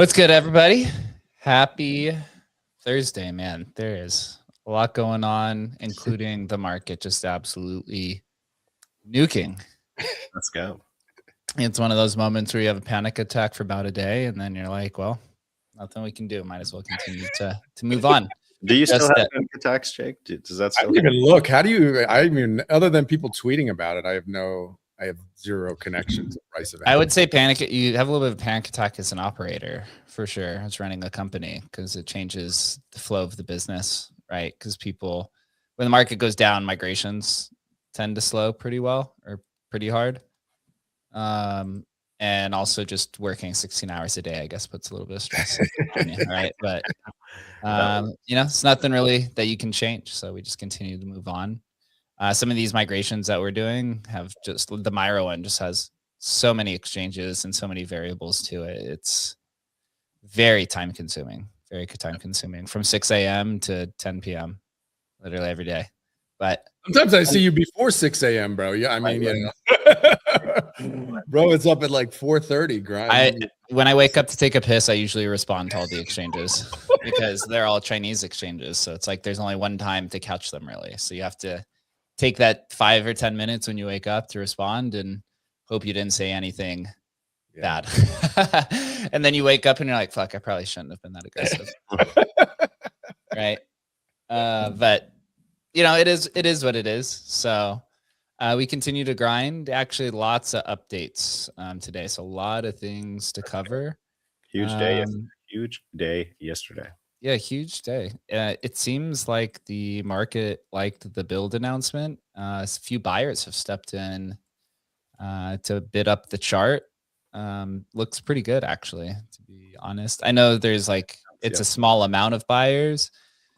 What's good, everybody? Happy Thursday, man. There is a lot going on, including the market just absolutely nuking. Let's go. It's one of those moments where you have a panic attack for about a day, and then you're like, well, nothing we can do. Might as well continue to move on. Do you still Just have panic attacks, Jake? Does that I still? didn't even look. How do you? I mean, other than people tweeting about it, I have zero connection to the price of it. I would say panic. You have a little bit of a panic attack as an operator for sure. It's running a company because it changes the flow of the business, right? Because people, when the market goes down, migrations tend to slow pretty well or pretty hard. And also just working 16 hours a day, I guess, puts a little bit of stress on you, right? But it's nothing really that you can change. So we just continue to move on. Some of these migrations that we're doing have just the Myra one just has so many exchanges and so many variables to it. It's very time consuming from 6 a.m. to 10 p.m. literally every day. But sometimes I see you before 6 a.m., bro. Yeah, I mean, bro, it's up at like 4:30. Grind. When I wake up to take a piss, I usually respond to all the exchanges because they're all Chinese exchanges. So it's like there's only one time to catch them, really. So you have to take that 5 or 10 minutes when you wake up to respond and hope you didn't say anything bad. And then you wake up and you're like, fuck, I probably shouldn't have been that aggressive. Right. But it is what it is. So we continue to grind. Actually, lots of updates today. So a lot of things to cover. Huge day. Huge day yesterday. Yeah, huge day. It seems like the market liked the build announcement. A few buyers have stepped in to bid up the chart. Looks pretty good, actually, to be honest. I know there's it's a small amount of buyers.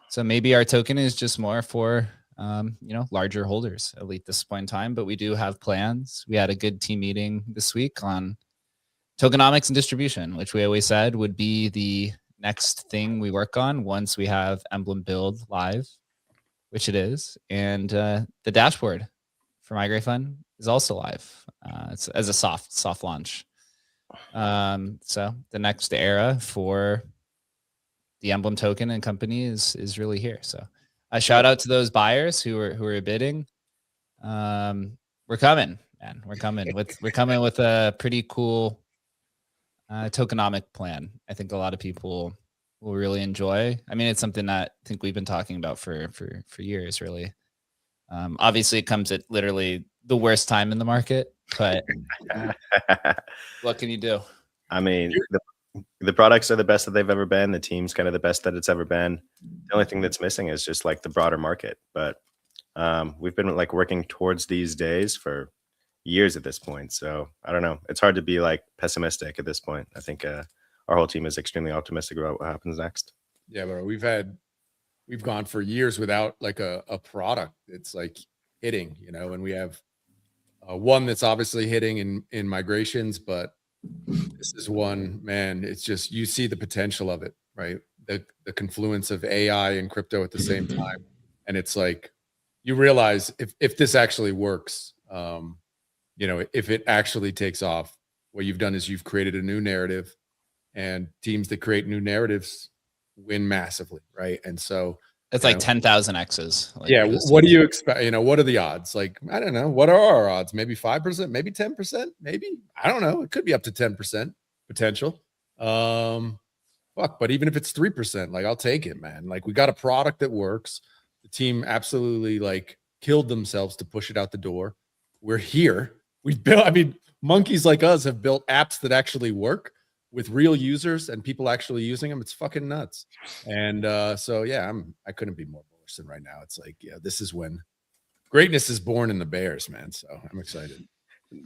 So maybe our token is just more for, larger holders, at least this point in time. But we do have plans. We had a good team meeting this week on tokenomics and distribution, which we always said would be the next thing we work on once we have Emblem Build live, which it is. And the dashboard for Migrate Fund is also live. It's as a soft launch. So the next era for the Emblem token and company is really here. So a shout out to those buyers who are bidding. We're coming, man. We're coming with a pretty cool tokenomic plan. I think a lot of people will really enjoy. I mean, it's something that I think we've been talking about for years, really. Obviously, it comes at literally the worst time in the market, but what can you do? I mean, the products are the best that they've ever been. The team's kind of the best that it's ever been. The only thing that's missing is just like the broader market. But we've been working towards these days for years at this point. So I don't know. It's hard to be pessimistic at this point. I think our whole team is extremely optimistic about what happens next. Yeah, but we've gone for years without a product. It's hitting, and we have one that's obviously hitting in migrations, but this is one, man, it's just, you see the potential of it, right? The confluence of AI and crypto at the same time. And it's you realize if this actually works, if it actually takes off, what you've done is you've created a new narrative, and teams that create new narratives win massively, right? And so it's 10,000 X's. What do you expect? What are the odds? I don't know. What are our odds? Maybe 5%, maybe 10%, maybe. I don't know. It could be up to 10% potential. But even if it's 3%, I'll take it, man. We got a product that works. The team absolutely killed themselves to push it out the door. We're here. We've built, monkeys like us have built apps that actually work with real users and people actually using them. It's fucking nuts. And so yeah, I couldn't be more bullish than right now. It's this is when greatness is born in the bears, man. So I'm excited.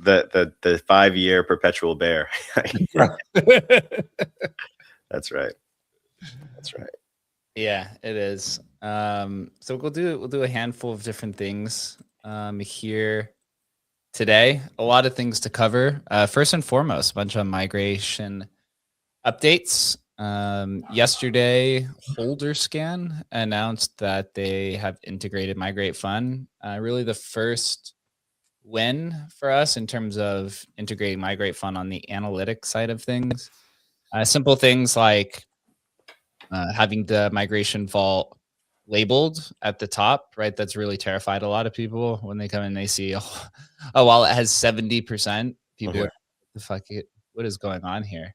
The 5-year perpetual bear. That's right. Yeah, it is. So we'll do a handful of different things here today. A lot of things to cover. First and foremost, a bunch of migration updates. Yesterday, HolderScan announced that they have integrated Migrate Fund. Really the first win for us in terms of integrating Migrate Fund on the analytics side of things. Simple things like having the migration vault labeled at the top, right? That's really terrified a lot of people when they come in. They see, oh, wallet has 70%. People, Mhm. are, the fuck it, what is going on here,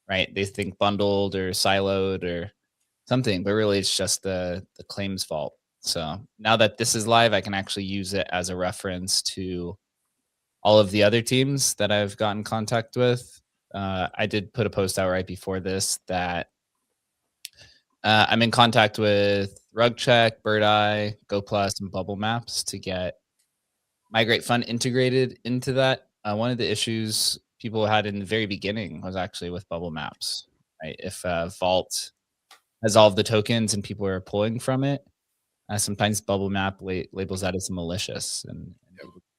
right? They think bundled or siloed or something, but really it's just the claims vault. So now that this is live, I can actually use it as a reference to all of the other teams that I've gotten contact with. I did put a post out right before this that I'm in contact with RugCheck, Bird Eye, GoPlus, and Bubble Maps to get Migrate Fund integrated into that. One of the issues people had in the very beginning was actually with Bubble Maps, right? If Vault has all of the tokens and people are pulling from it, sometimes Bubble Map labels that as malicious and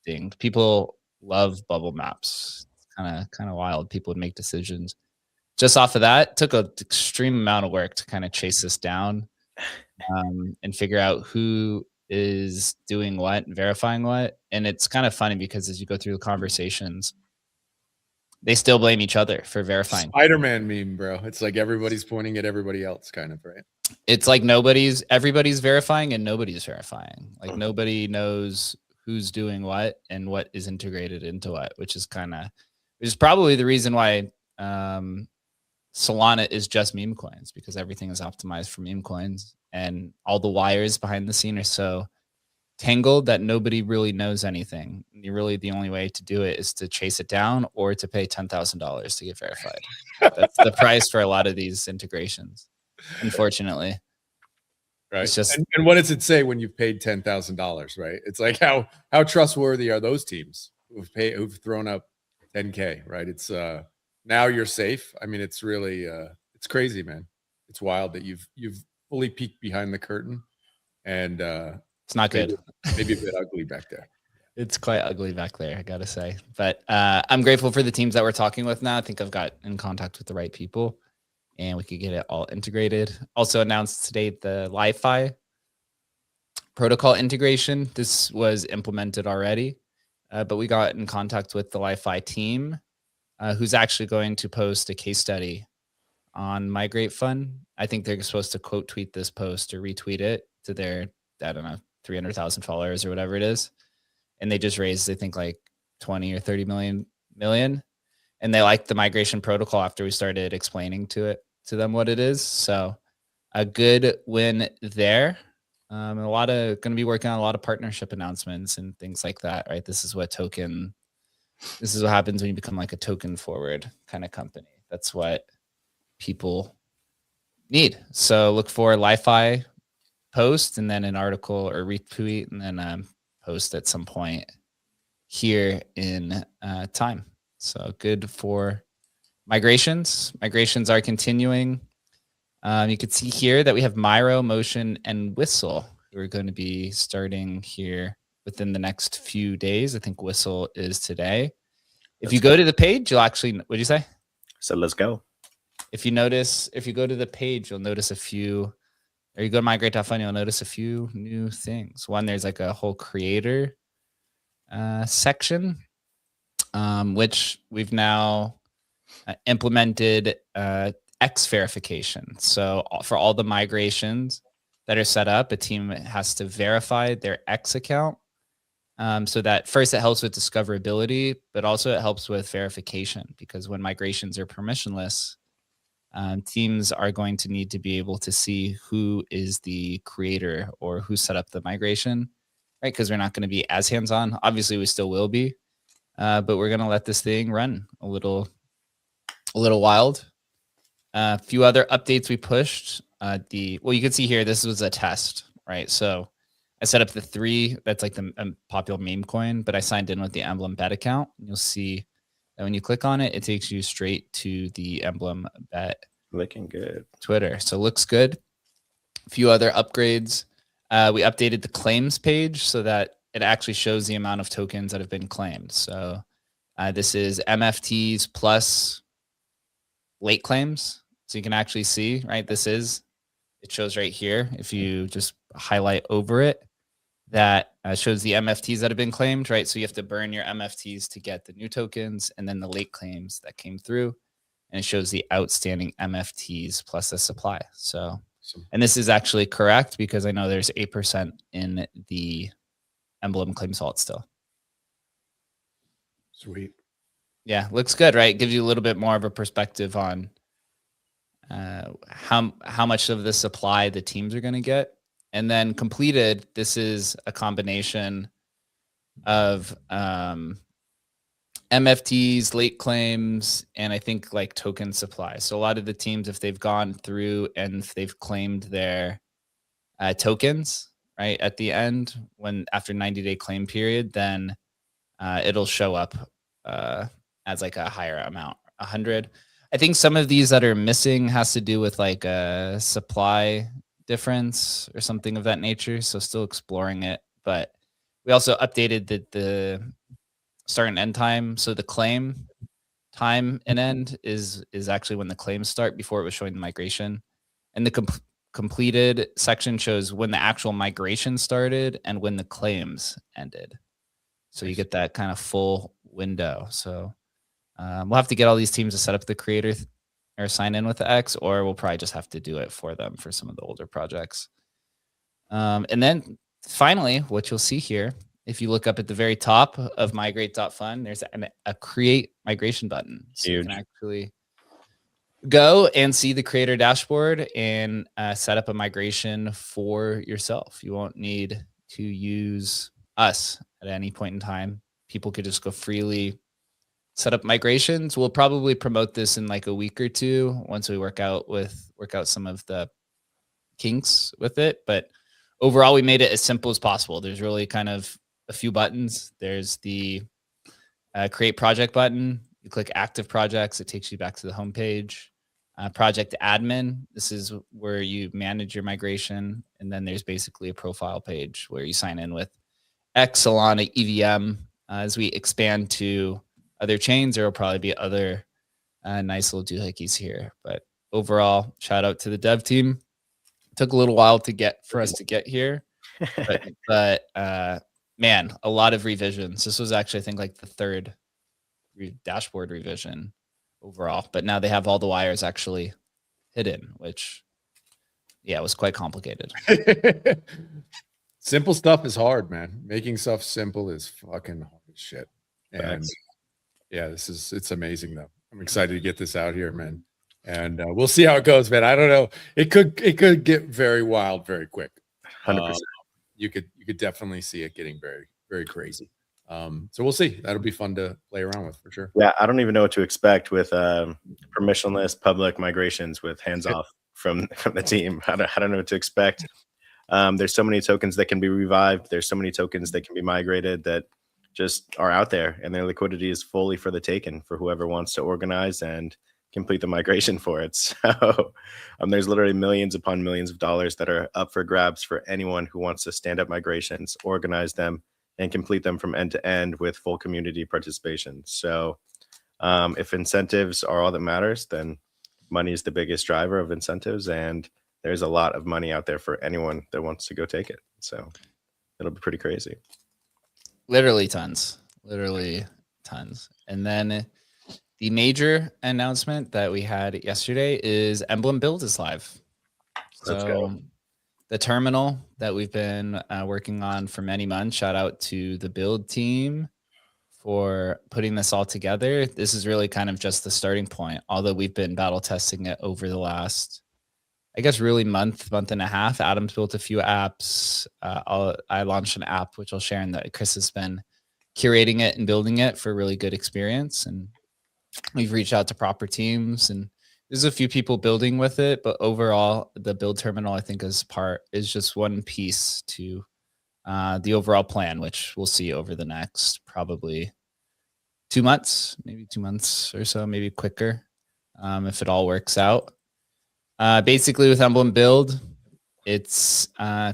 thing. People love Bubble Maps. It's kind of wild. People would make decisions just off of that. Took an extreme amount of work to kind of chase this down and figure out who is doing what and verifying what. And it's kind of funny because as you go through the conversations, they still blame each other for verifying. Spider-Man meme, bro. It's like everybody's pointing at everybody else, kind of, right? It's like everybody's verifying and nobody's verifying. Like nobody knows who's doing what and what is integrated into what, which is probably the reason why Solana is just meme coins, because everything is optimized for meme coins and all the wires behind the scene are so tangled that nobody really knows anything. The only way to do it is to chase it down or to pay $10,000 to get verified. That's the price for a lot of these integrations, unfortunately. Right. It's just, and what does it say when you've paid $10,000, right? It's like how trustworthy are those teams who've thrown up 10K, right? It's now you're safe. I mean, it's really it's crazy, man. It's wild that you've fully peeked behind the curtain, and it's not good. Maybe a bit ugly back there. It's quite ugly back there, I gotta say. But I'm grateful for the teams that we're talking with now. I think I've got in contact with the right people, and we could get it all integrated. Also announced today the Li-Fi protocol integration. This was implemented already, but we got in contact with the Li-Fi team, who's actually going to post a case study on Migrate Fund. I think they're supposed to quote tweet this post or retweet it to their, I don't know, 300,000 followers or whatever it is. And they just raised, I think, like 20 or 30 million. And they liked the migration protocol after we started explaining to them what it is. So a good win there. A lot of going to be working on a lot of partnership announcements and things like that, right? This is what happens when you become like a token forward kind of company. That's what people need. So look for Li-Fi post and then an article or retweet and then post at some point here in time. So good for migrations. Migrations are continuing. You can see here that we have Myro, Motion, and Whistle who are going to be starting here within the next few days. I think Whistle is today. If you go to the page, you'll actually, what'd you say? So let's go. If you go to the page, you'll notice a few, or you go to migrate.fund, you'll notice a few new things. One, there's like a whole creator section, which we've now implemented X verification. So for all the migrations that are set up, a team has to verify their X account. So that first it helps with discoverability, but also it helps with verification, because when migrations are permissionless, teams are going to need to be able to see who is the creator or who set up the migration, right? Because we're not going to be as hands-on. Obviously, we still will be, but we're going to let this thing run a little wild. A few other updates we pushed. Well, you can see here, this was a test, right? So I set up the 3, that's like the popular meme coin, but I signed in with the Emblem Bet account. You'll see that when you click on it, it takes you straight to the Emblem Bet. Looking good. Twitter. So looks good. A few other upgrades. We updated the claims page so that it actually shows the amount of tokens that have been claimed. So this is MFTs plus late claims. So you can actually see, right? It shows right here. If you just highlight over it, that shows the MFTs that have been claimed, right? So you have to burn your MFTs to get the new tokens and then the late claims that came through. and it shows the outstanding MFTs plus the supply. So, Awesome. and this is actually correct because I know there's 8% in the Emblem Claims Vault still. Sweet. Yeah, looks good, right? Gives you a little bit more of a perspective on how much of the supply the teams are going to get. And then completed, this is a combination of MFTs, late claims, and I think like token supply. So a lot of the teams, if they've gone through and if they've claimed their tokens, right, at the end, when after 90-day claim period, then it'll show up as like a higher amount, 100. I think some of these that are missing has to do with like a supply difference or something of that nature. So still exploring it, but we also updated the start and end time. So the claim time and end is actually when the claims start. Before it was showing the migration, and the completed section shows when the actual migration started and when the claims ended. So you get that kind of full window. So we'll have to get all these teams to set up the creator or sign in with the X, or we'll probably just have to do it for them for some of the older projects. And then finally, what you'll see here, if you look up at the very top of migrate.fun, there's a create migration button. So Huge. you can actually go and see the creator dashboard and set up a migration for yourself. You won't need to use us at any point in time. People could just go freely set up migrations. We'll probably promote this in like a week or two once we work out some of the kinks with it. But overall, we made it as simple as possible. There's really kind of a few buttons. There's the create project button. You click active projects. It takes you back to the homepage. Project admin. This is where you manage your migration. And then there's basically a profile page where you sign in with X, Solana, EVM. As we expand to other chains, there will probably be other nice little doohickeys here. But overall, shout out to the dev team. Took a little while for us to get here, but man, a lot of revisions. This was actually, I think, like the third dashboard revision overall. But now they have all the wires actually hidden, which, yeah, was quite complicated. Simple stuff is hard, man. Making stuff simple is fucking hard as shit. And Thanks. yeah, it's amazing though. I'm excited to get this out here, man. And we'll see how it goes, man. I don't know. It could get very wild very quick. 100%. You could definitely see it getting very, very crazy. So we'll see. That'll be fun to play around with for sure. Yeah, I don't even know what to expect with permissionless public migrations with hands off from the team. I don't know what to expect. There's so many tokens that can be revived. There's so many tokens that can be migrated that just are out there, and their liquidity is fully for the taken for whoever wants to organize and complete the migration for it. So there's literally millions upon millions of dollars that are up for grabs for anyone who wants to stand up migrations, organize them, and complete them from end to end with full community participation. So if incentives are all that matters, then money is the biggest driver of incentives, and there's a lot of money out there for anyone that wants to go take it. So it'll be pretty crazy. Literally tons. And then the major announcement that we had yesterday is Emblem Build is live. Let's go. The terminal that we've been working on for many months. Shout out to the build team for putting this all together. This is really kind of just the starting point, although we've been battle testing it over the last, I guess, really month and a half. Adam's built a few apps. I launched an app, which I'll share, and that Chris has been curating it and building it for a really good experience. And we've reached out to proper teams, and there's a few people building with it, but overall the build terminal, I think, is just one piece to the overall plan, which we'll see over the next probably 2 months, maybe 2 months or so, maybe quicker, if it all works out. Basically with Emblem Build, it's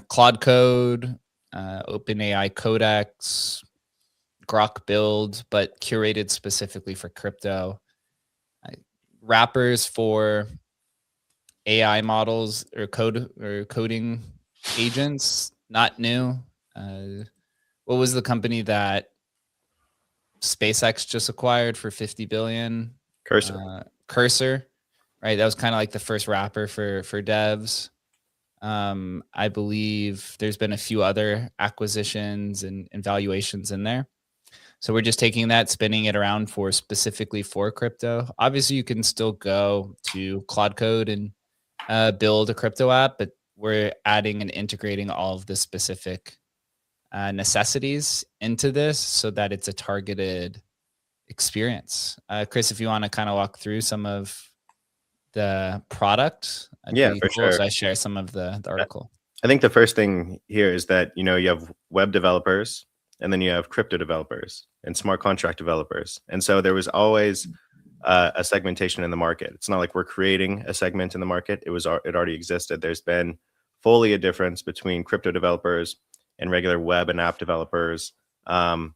Claude Code, OpenAI Codex, Grok Build, but curated specifically for crypto. Wrappers for AI models or coding agents, not new. What was the company that SpaceX just acquired for $50 billion? Cursor. right? That was kind of like the first wrapper for devs. I believe there's been a few other acquisitions and valuations in there. So we're just taking that, spinning it around for specifically for crypto. Obviously, you can still go to Claude Code and build a crypto app, but we're adding and integrating all of the specific necessities into this so that it's a targeted experience. Chris, if you want to kind of walk through some of the product, it'd Yeah, be for cool. sure. So I share some of the article. I think the first thing here is that, you have web developers, and then you have crypto developers and smart contract developers. And so there was always a segmentation in the market. It's not like we're creating a segment in the market. It already existed. There's been fully a difference between crypto developers and regular web and app developers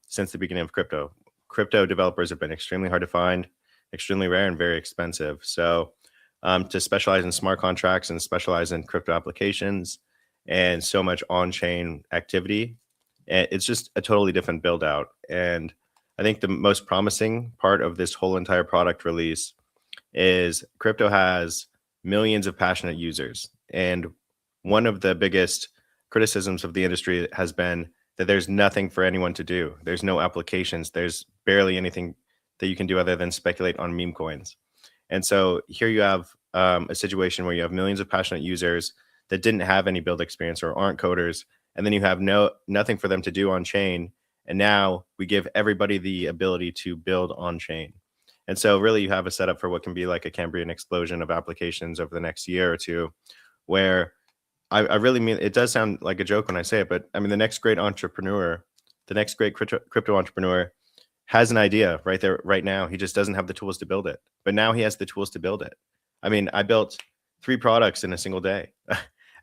since the beginning of crypto. Crypto developers have been extremely hard to find, extremely rare, and very expensive. So to specialize in smart contracts and specialize in crypto applications and so much on-chain activity, it's just a totally different build out. And I think the most promising part of this whole entire product release is crypto has millions of passionate users. And one of the biggest criticisms of the industry has been that there's nothing for anyone to do. There's no applications. There's barely anything that you can do other than speculate on meme coins. And so here you have a situation where you have millions of passionate users that didn't have any build experience or aren't coders, and then you have nothing for them to do on chain. And now we give everybody the ability to build on chain. And so really you have a setup for what can be like a Cambrian explosion of applications over the next year or two, where I really mean, it does sound like a joke when I say it, but I mean, the next great entrepreneur, the next great crypto entrepreneur has an idea right there, right now. He just doesn't have the tools to build it, but now he has the tools to build it. I mean, I built 3 products in a single day.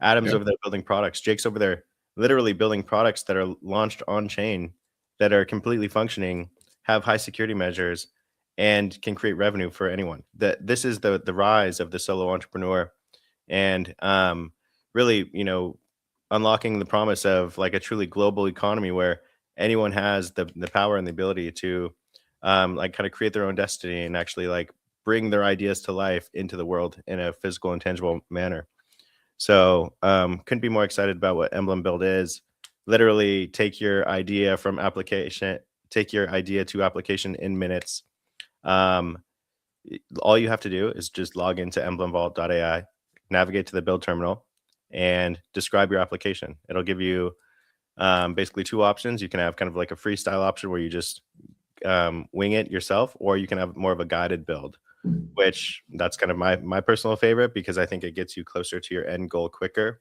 Adam's over there building products. Jake's over there literally building products that are launched on chain, that are completely functioning, have high security measures, and can create revenue for anyone. This is the rise of the solo entrepreneur, and really, unlocking the promise of like a truly global economy where anyone has the power and the ability to like kind of create their own destiny and actually like bring their ideas to life into the world in a physical and tangible manner. So couldn't be more excited about what Emblem Build is. Literally take your idea to application in minutes. All you have to do is just log into emblemvault.ai, navigate to the build terminal, and describe your application. It'll give you basically 2 options. You can have kind of like a freestyle option where you just wing it yourself, or you can have more of a guided build, which that's kind of my personal favorite because I think it gets you closer to your end goal quicker.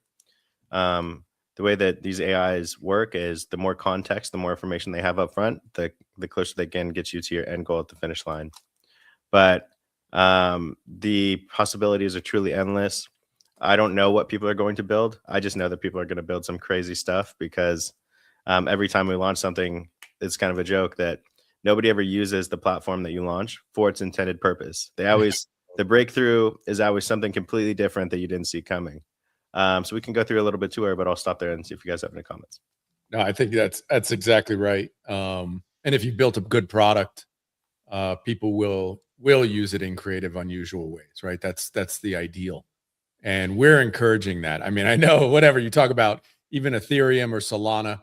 The way that these AIs work is the more context, the more information they have up front, the closer they can get you to your end goal at the finish line. But the possibilities are truly endless. I don't know what people are going to build. I just know that people are going to build some crazy stuff because every time we launch something, it's kind of a joke that nobody ever uses the platform that you launch for its intended purpose. The breakthrough is always something completely different that you didn't see coming. So we can go through a little bit tour, but I'll stop there and see if you guys have any comments. No, I think that's exactly right. And if you built a good product, people will use it in creative, unusual ways, right? That's the ideal. And we're encouraging that. I mean, I know whatever you talk about, even Ethereum or Solana,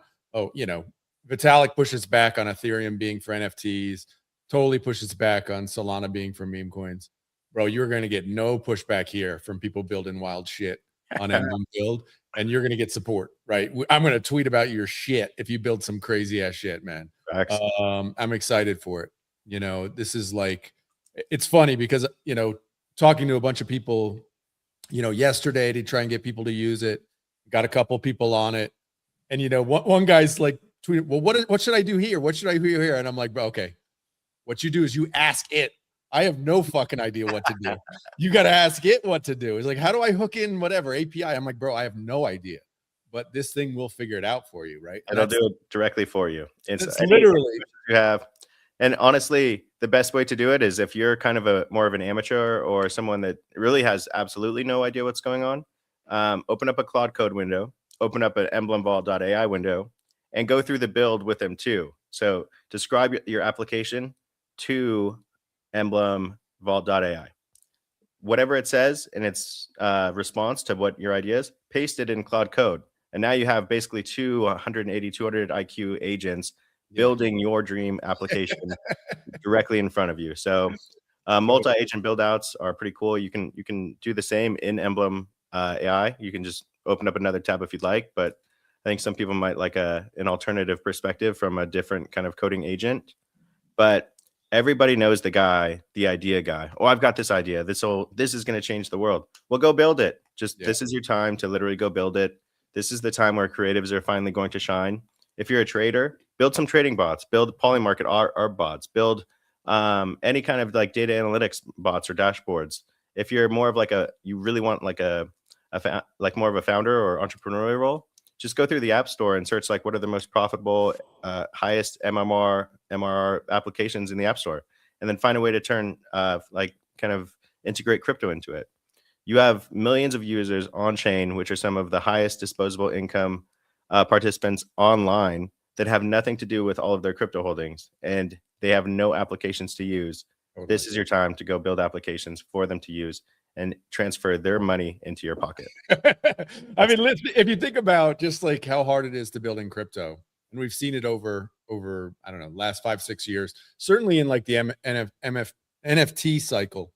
Vitalik pushes back on Ethereum being for NFTs, totally pushes back on Solana being for meme coins. Bro, you're going to get no pushback here from people building wild shit on Emblem Build, and you're going to get support, right? I'm going to tweet about your shit if you build some crazy ass shit, man. I'm excited for it. This is like, it's funny because, talking to a bunch of people, yesterday to try and get people to use it, got a couple people on it. And, one guy's like, tweeted, well, what should I do here? What should I do here? And I'm like, bro, okay, what you do is you ask it. I have no fucking idea what to do. You got to ask it what to do. It's like, how do I hook in whatever API? I'm like, bro, I have no idea, but this thing will figure it out for you. Right. It'll do it directly for you. It's literally you have. And honestly, the best way to do it is if you're kind of more of an amateur or someone that really has absolutely no idea what's going on, open up a Claude Code window, open up an emblemvault.ai window, and go through the build with them too. So describe your application to Emblem vault.ai. Whatever it says in its response to what your idea is, paste it in Cloud Code. And now you have basically 280, 200 IQ agents building your dream application directly in front of you. So multi-agent build-outs are pretty cool. You can do the same in Emblem AI. You can just open up another tab if you'd like, but I think some people might like an alternative perspective from a different kind of coding agent. But everybody knows the idea guy. Oh, I've got this idea. This is going to change the world. Well, go build it. This is your time to literally go build it. This is the time where creatives are finally going to shine. If you're a trader, build some trading bots, build Polymarket ARB bots, build any kind of like data analytics bots or dashboards. If you're more of like you really want like like more of a founder or entrepreneurial role, just go through the App Store and search like what are the most profitable, highest MRR applications in the App Store, and then find a way to turn like kind of integrate crypto into it. You have millions of users on chain, which are some of the highest disposable income participants online that have nothing to do with all of their crypto holdings, and they have no applications to use. Totally. This is your time to go build applications for them to use and transfer their money into your pocket. I mean, if you think about just like how hard it is to build in crypto, and we've seen it over I don't know, last 5-6 years, certainly in like the NFT cycle,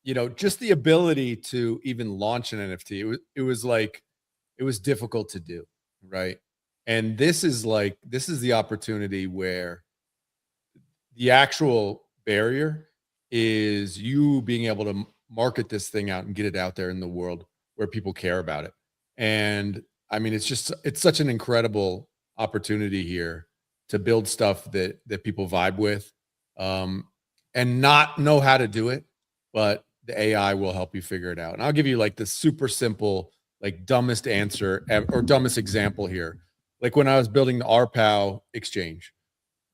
you know, just the ability to even launch an NFT, it was difficult to do, right? And this is the opportunity where the actual barrier is you being able to market this thing out and get it out there in the world where people care about it. And I mean, it's such an incredible opportunity here to build stuff that people vibe with, and not know how to do it, but the AI will help you figure it out. And I'll give you like the super simple, like dumbest answer or dumbest example here. Like when I was building the RPow exchange,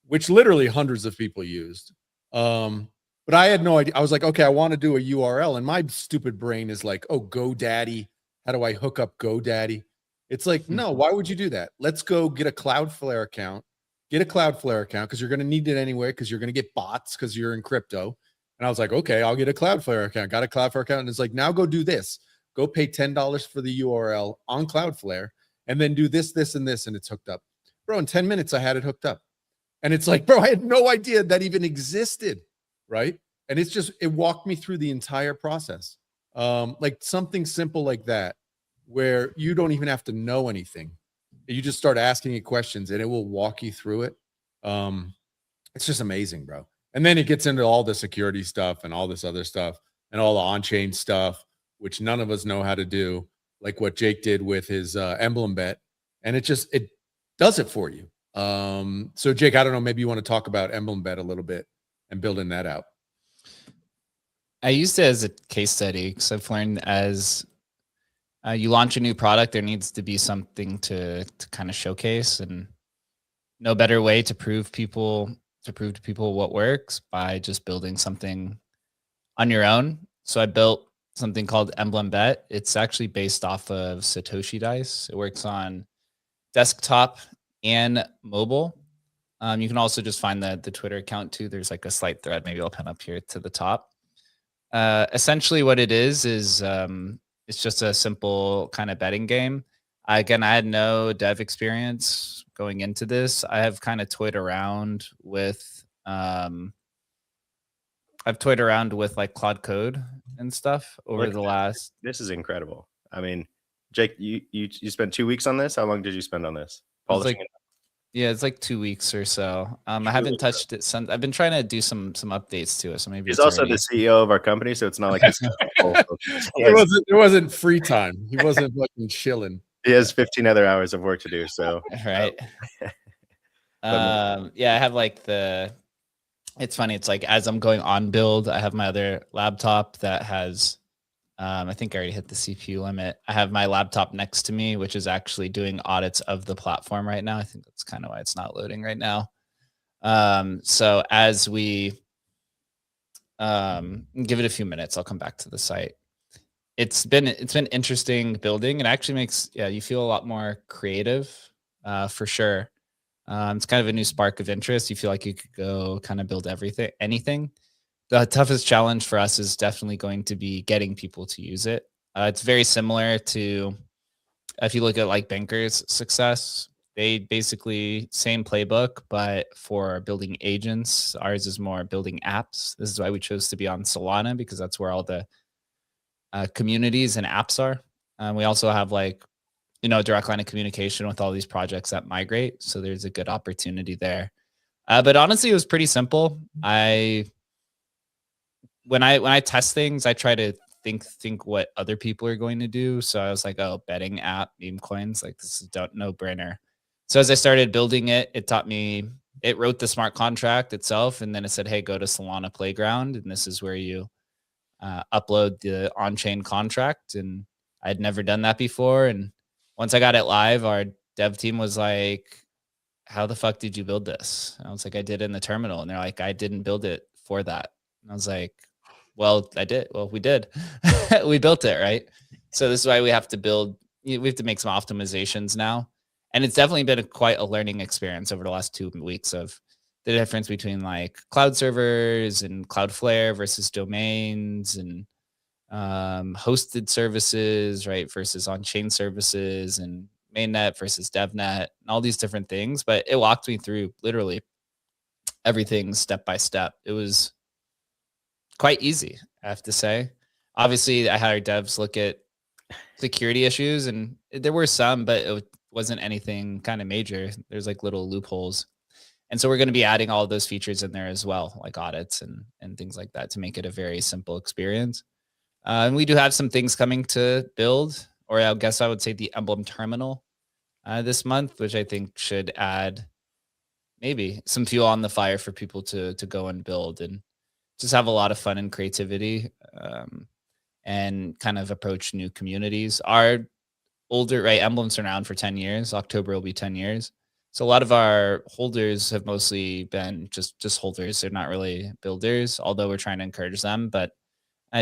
which literally hundreds of people used. But I had no idea. I was like, okay, I want to do a URL. And my stupid brain is like, oh, GoDaddy. How do I hook up GoDaddy? It's like, no, why would you do that? Let's go get a Cloudflare account. Get a Cloudflare account because you're going to need it anyway because you're going to get bots because you're in crypto. And I was like, okay, I'll get a Cloudflare account. Got a Cloudflare account. And it's like, now go do this. Go pay $10 for the URL on Cloudflare and then do this, this, and this. And it's hooked up. Bro, in 10 minutes, I had it hooked up. And it's like, bro, I had no idea that even existed, right? And it walked me through the entire process. Like something simple like that, where you don't even have to know anything. You just start asking it questions and it will walk you through it. It's just amazing, bro. And then it gets into all the security stuff and all this other stuff and all the on-chain stuff, which none of us know how to do, like what Jake did with his Emblem Bet. And it does it for you. So Jake, I don't know, maybe you want to talk about Emblem Bet a little bit and building that out. I used it as a case study because I've learned as you launch a new product, there needs to be something to kind of showcase, and no better way to prove to people what works by just building something on your own. So I built something called Emblem Bet. It's actually based off of Satoshi Dice. It works on desktop and mobile. You can also just find the Twitter account too. There's like a slight thread. Maybe I'll pin up here to the top. Essentially what it is it's just a simple kind of betting game. Again, I had no dev experience going into this. I have kind of toyed around with like Claude Code and stuff over the last. This is incredible. I mean, Jake, you spent 2 weeks on this. How long did you spend on this? Polishing it? Yeah, it's like 2 weeks or so. I haven't touched it since. I've been trying to do some updates to it. So maybe he's also the CEO of our company, so it's not like it's it wasn't free time. He wasn't fucking chilling. He has 15 other hours of work to do. So right. Yeah, I have like it's funny. It's like as I'm going on build, I have my other laptop that has I think I already hit the CPU limit. I have my laptop next to me, which is actually doing audits of the platform right now. I think that's kind of why it's not loading right now. So as we give it a few minutes, I'll come back to the site. It's been interesting building. It actually makes you feel a lot more creative for sure. It's kind of a new spark of interest. You feel like you could go kind of build anything. the toughest challenge for us is definitely going to be getting people to use it. It's very similar to if you look at like Bankers' success, they basically same playbook, but for building agents, ours is more building apps. This is why we chose to be on Solana because that's where all the communities and apps are. We also have like, direct line of communication with all these projects that migrate. So there's a good opportunity there. But honestly, it was pretty simple. When I test things, I try to think what other people are going to do. So I was like, oh, betting app, meme coins, like this is no brainer. So as I started building it, it wrote the smart contract itself, and then it said, hey, go to Solana Playground, and this is where you upload the on-chain contract. And I'd never done that before. And once I got it live, our dev team was like, how the fuck did you build this? And I was like, I did it in the terminal. And they're like, I didn't build it for that. And I was like, well, I did. Well, we did. We built it, right? So this is why we have to make some optimizations now. And it's definitely been quite a learning experience over the last 2 weeks of the difference between like cloud servers and Cloudflare versus domains and hosted services, right? Versus on-chain services and mainnet versus devnet and all these different things. But it walked me through literally everything step by step. It was quite easy, I have to say. Obviously, I had our devs look at security issues, and there were some, but it wasn't anything kind of major. There's like little loopholes. And so we're going to be adding all of those features in there as well, like audits and things like that to make it a very simple experience. And we do have some things coming to build, or I guess I would say the Emblem Terminal this month, which I think should add maybe some fuel on the fire for people to go and build and just have a lot of fun and creativity and kind of approach new communities. Our older, right, Emblem's been around for 10 years. October will be 10 years. So a lot of our holders have mostly been just holders. They're not really builders, although we're trying to encourage them. But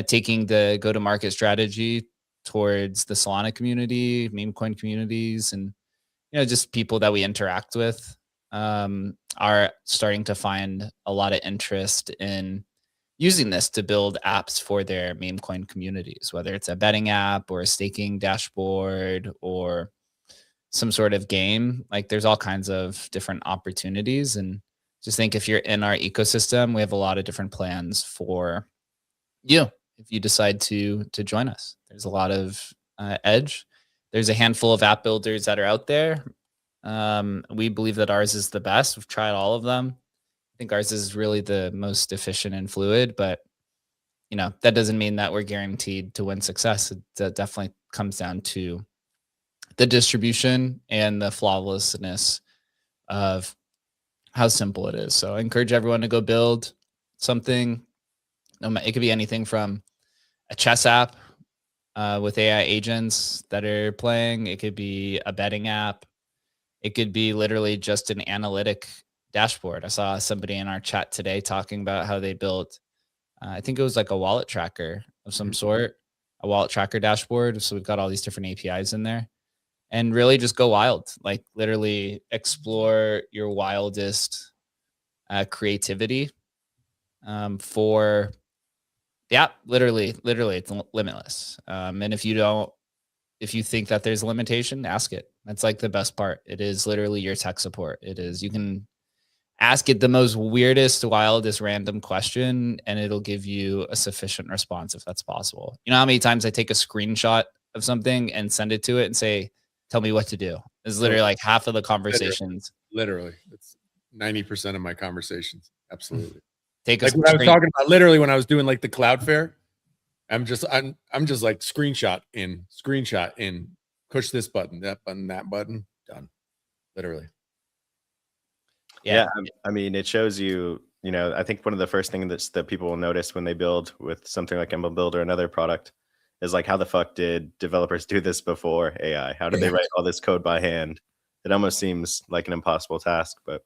taking the go-to-market strategy towards the Solana community, meme coin communities, and just people that we interact with are starting to find a lot of interest in using this to build apps for their meme coin communities, whether it's a betting app or a staking dashboard or some sort of game. Like there's all kinds of different opportunities. And just think if you're in our ecosystem, we have a lot of different plans for you if you decide to join us. There's a lot of edge. There's a handful of app builders that are out there. We believe that ours is the best. We've tried all of them. I think ours is really the most efficient and fluid, but that doesn't mean that we're guaranteed to win success. That definitely comes down to the distribution and the flawlessness of how simple it is. So I encourage everyone to go build something. It could be anything from a chess app with AI agents that are playing. It could be a betting app. It could be literally just an analytic dashboard. I saw somebody in our chat today talking about how they built, I think it was like a wallet tracker of some sort, a wallet tracker dashboard. So we've got all these different APIs in there. And really just go wild, like literally explore your wildest creativity for the app. Literally it's limitless. And if you think that there's a limitation, ask it. That's like the best part. It is literally your tech support. You can ask it the most weirdest, wildest, random question, and it'll give you a sufficient response if that's possible. You know how many times I take a screenshot of something and send it to it and say, tell me what to do? It's literally like half of the conversations. Literally. It's 90% of my conversations. Absolutely. Take like what I was talking about, literally when I was doing like the Cloudflare, I'm just like screenshot in, push this button, that button, done. Literally. Yeah. I mean, it shows you, I think one of the first things that people will notice when they build with something like Emblem Build or another product is like, how the fuck did developers do this before AI? How did they write all this code by hand? It almost seems like an impossible task, but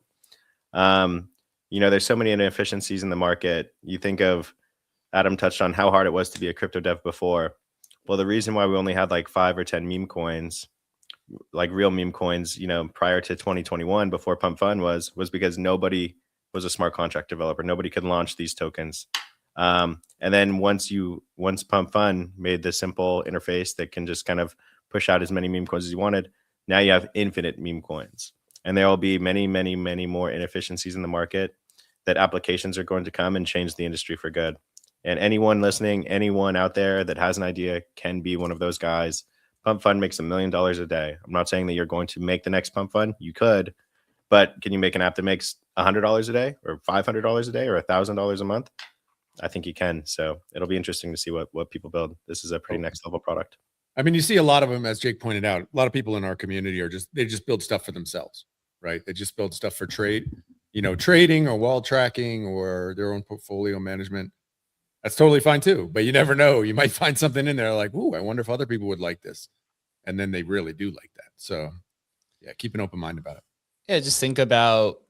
there's so many inefficiencies in the market. You think of, Adam touched on how hard it was to be a crypto dev before. Well, the reason why we only had like 5 or 10 meme coins, like real meme coins, prior to 2021, before Pump Fund was because nobody was a smart contract developer. Nobody could launch these tokens And then once Pump Fun made the simple interface that can just kind of push out as many meme coins as you wanted, now you have infinite meme coins. And there will be many, many, many more inefficiencies in the market that applications are going to come and change the industry for good. And anyone listening, anyone out there that has an idea can be one of those guys. Pump Fun makes $1 million a day. I'm not saying that you're going to make the next Pump Fun. You could, but can you make an app that makes $100 a day or $500 a day or $1,000 a month? I think you can. So it'll be interesting to see what people build. This is a pretty next level product. I mean, you see a lot of them, as Jake pointed out. A lot of people in our community they just build stuff for themselves, right? They just build stuff for trading or wall tracking or their own portfolio management. That's totally fine too. But you never know. You might find something in there like, ooh, I wonder if other people would like this. And then they really do like that. So yeah, keep an open mind about it. Yeah, just think about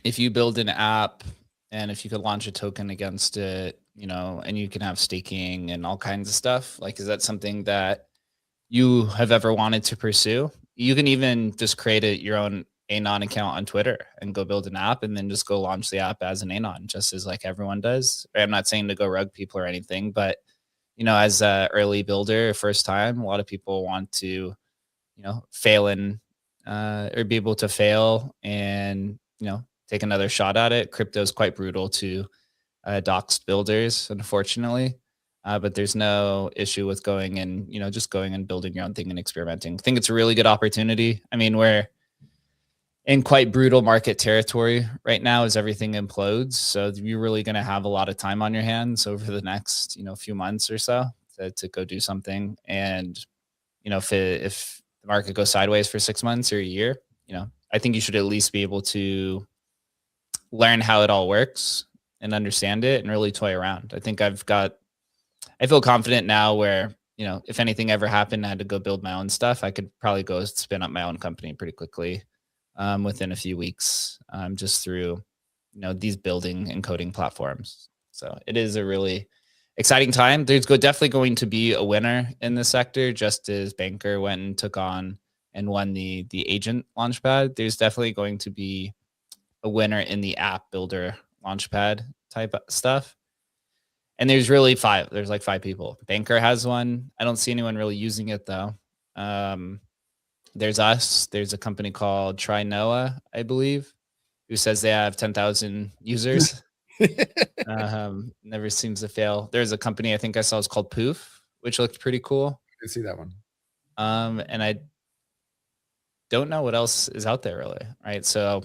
if you build an app and if you could launch a token against it, and you can have staking and all kinds of stuff. Like, is that something that you have ever wanted to pursue? You can even just create your own Anon account on Twitter and go build an app and then just go launch the app as an Anon, just as like everyone does. I'm not saying to go rug people or anything, but as a early builder, first time, a lot of people want to, fail or be able to fail and, take another shot at it. Crypto is quite brutal to doxed builders, unfortunately. But there's no issue with going and, just going and building your own thing and experimenting. I think it's a really good opportunity. I mean, we're in quite brutal market territory right now as everything implodes. So you're really going to have a lot of time on your hands over the next, few months or so to go do something. And, if the market goes sideways for 6 months or a year, I think you should at least be able to learn how it all works and understand it and really toy around. I think I feel confident now where, if anything ever happened, I had to go build my own stuff, I could probably go spin up my own company pretty quickly within a few weeks, just through, these building and coding platforms. So it is a really exciting time. There's definitely going to be a winner in this sector, just as Banker went and took on and won the agent launchpad. There's definitely going to be a winner in the app builder launchpad type of stuff. And there's really five. There's like 5 people. Banker has one. I don't see anyone really using it though. There's us. There's a company called Trinoa, I believe, who says they have 10,000 users. Never seems to fail. There's a company I think I saw is called Poof, which looked pretty cool. I didn't see that one. And I don't know what else is out there really, right? So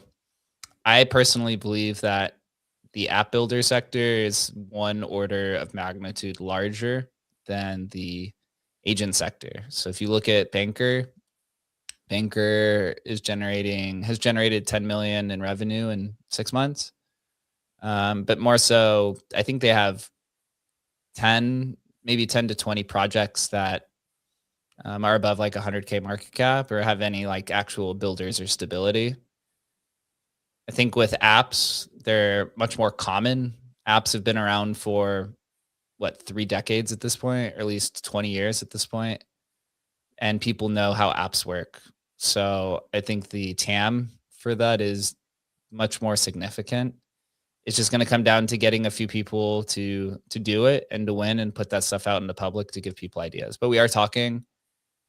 I personally believe that the app builder sector is one order of magnitude larger than the agent sector. So if you look at Banker has generated 10 million in revenue in 6 months. But more so, I think they have 10 to 20 projects that are above like 100K market cap or have any like actual builders or stability. I think with apps, they're much more common. Apps have been around for 3 decades at this point, or at least 20 years at this point. And people know how apps work. So I think the TAM for that is much more significant. It's just going to come down to getting a few people to do it and to win and put that stuff out in the public to give people ideas. But we are talking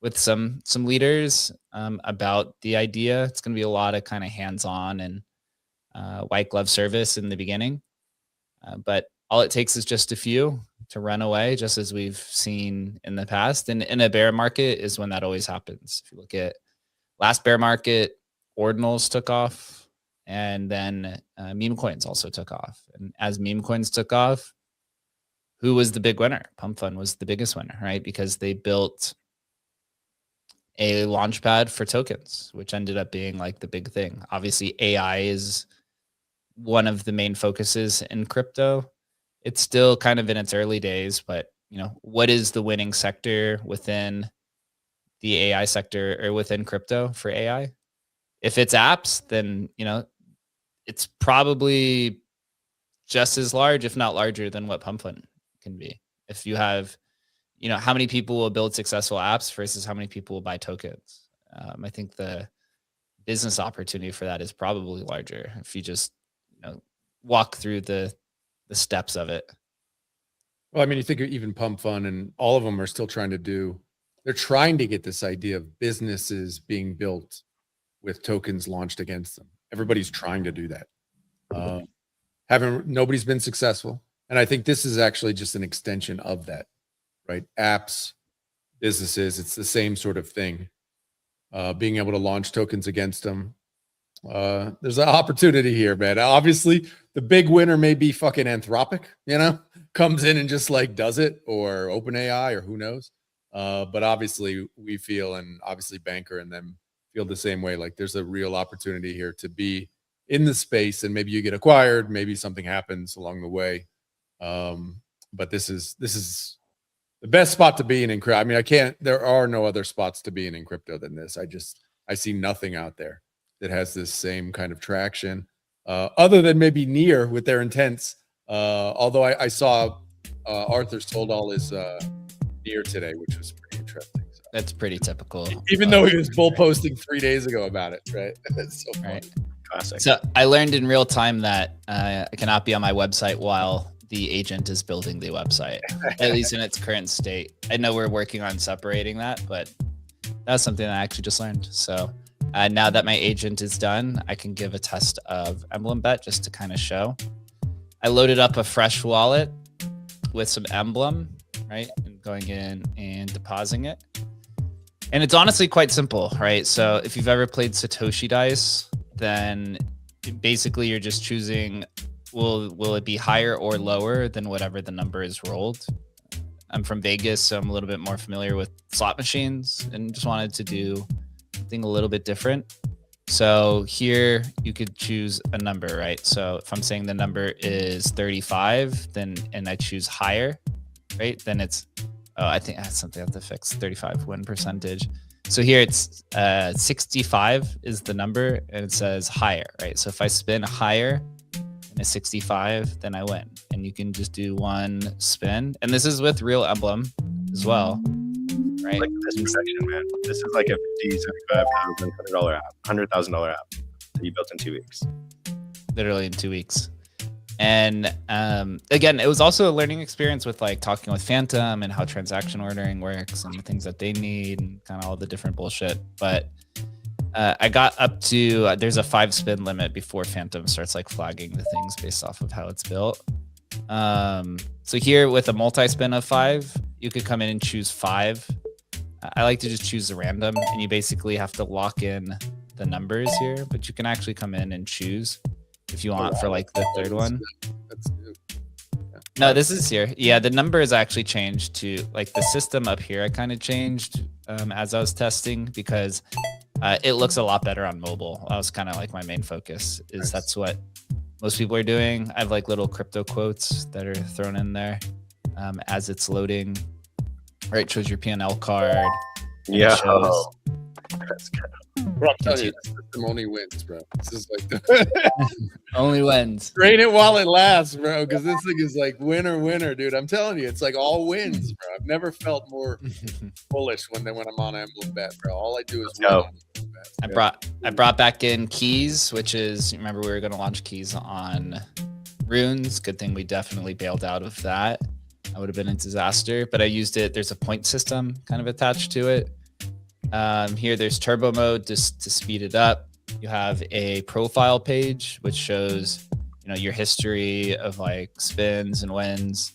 with some leaders about the idea. It's going to be a lot of kind of hands-on and white glove service in the beginning. But all it takes is just a few to run away, just as we've seen in the past. And in a bear market is when that always happens. If you look at last bear market, ordinals took off, and then meme coins also took off. And as meme coins took off, who was the big winner? Pump Fun was the biggest winner, right? Because they built a launchpad for tokens, which ended up being like the big thing. Obviously, AI is one of the main focuses in crypto. It's still kind of in its early days, but what is the winning sector within the AI sector or within crypto for AI? If it's apps, then it's probably just as large, if not larger, than what Pump Fun can be. If you have, how many people will build successful apps versus how many people will buy tokens. I think the business opportunity for that is probably larger if you just walk through the steps of it. Well, I mean, you think of even Pump Fun, and all of them are still trying to do. They're trying to get this idea of businesses being built with tokens launched against them. Everybody's trying to do that. Nobody's been successful, and I think this is actually just an extension of that, right? Apps, businesses, it's the same sort of thing. Being able to launch tokens against them. There's an opportunity here, man. Obviously, the big winner may be fucking Anthropic, comes in and just like does it, or OpenAI, or who knows. But obviously, we feel, and obviously Banker and them feel the same way. Like there's a real opportunity here to be in the space, and maybe you get acquired, maybe something happens along the way. But this is the best spot to be in crypto. I mean, there are no other spots to be in crypto than this. I see nothing out there that has this same kind of traction, other than maybe Near with their intents. Although I saw Arthur sold all his Near today, which was pretty interesting. So. That's pretty typical. Even though he was bull posting 3 days ago about it, right? It's so funny. Right. Classic. So I learned in real time that I cannot be on my website while the agent is building the website, at least in its current state. I know we're working on separating that, but that's something that I actually just learned. So now that my agent is done, I can give a test of Emblem Bet just to kind of show. I loaded up a fresh wallet with some Emblem, right? And going in and depositing it. And it's honestly quite simple, right? So if you've ever played Satoshi Dice, then basically you're just choosing, will it be higher or lower than whatever the number is rolled? I'm from Vegas, so I'm a little bit more familiar with slot machines and just wanted to do something a little bit different. So here you could choose a number, right? So if I'm saying the number is 35, and I choose higher, right? Then it's, I think that's something I have to fix, 35 win percentage. So here it's 65 is the number, and it says higher, right? So if I spin higher than a 65, then I win. And you can just do one spin. And this is with real Emblem as well, right? Like this protection, man. This is like a $50,000, $75,000, $100 app, $100,000 app that you built in 2 weeks. Literally in 2 weeks. And again, it was also a learning experience with like talking with Phantom and how transaction ordering works and the things that they need and kind of all the different bullshit. But I got up to, there's a 5 spin limit before Phantom starts like flagging the things based off of how it's built. So here with a multi-spin of 5, you could come in and choose 5. I like to just choose a random, and you basically have to lock in the numbers here, but you can actually come in and choose if you want for like the third one. That's new. Yeah. No, this is here. Yeah, the number is actually changed to like the system up here. I kind of changed as I was testing because it looks a lot better on mobile. That was kind of like my main focus is Nice. That's what most people are doing. I have like little crypto quotes that are thrown in there as it's loading. Right, shows your P&L card. and it Yeah. shows- That's good. Bro, I'm telling you, the system only wins, bro. This is like the Only wins. drain it while it lasts, bro. Because this thing is like winner, winner, dude. I'm telling you, it's like all wins, bro. I've never felt more bullish when I'm on Emblem Bet, bro. All I do is Let's win go. on Emblem Bet. I brought back in keys, which is, remember we were going to launch keys on runes. Good thing we definitely bailed out of that. That would have been a disaster, but I used it. There's a point system kind of attached to it. Here there's turbo mode just to speed it up. You have a profile page, which shows, your history of like spins and wins.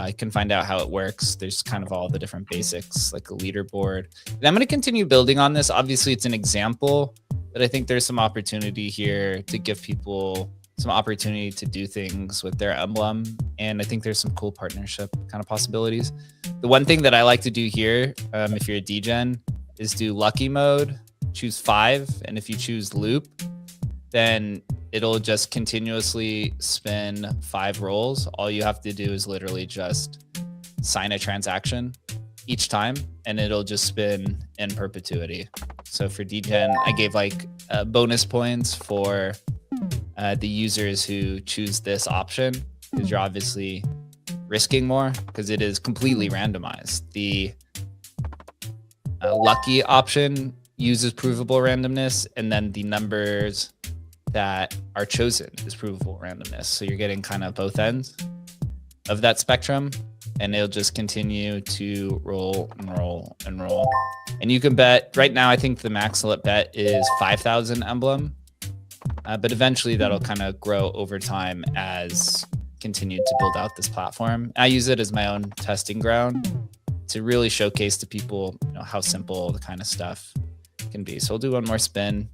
You can find out how it works. There's kind of all the different basics, like a leaderboard. And I'm going to continue building on this. Obviously, it's an example, but I think there's some opportunity here to give people some opportunity to do things with their emblem. And I think there's some cool partnership kind of possibilities. The one thing that I like to do here, if you're a DGen, is do lucky mode, choose 5. And if you choose loop, then it'll just continuously spin 5 rolls. All you have to do is literally just sign a transaction each time, and it'll just spin in perpetuity. So for DGen, I gave like bonus points for the users who choose this option, because you're obviously risking more because it is completely randomized. The lucky option uses provable randomness, and then the numbers that are chosen is provable randomness. So you're getting kind of both ends. of that spectrum, and it'll just continue to roll and roll and roll. And you can bet right now, I think the max limit bet is 5,000 emblem, but eventually that'll kind of grow over time as continue to build out this platform. I use it as my own testing ground to really showcase to people, how simple the kind of stuff can be. So we'll do one more spin.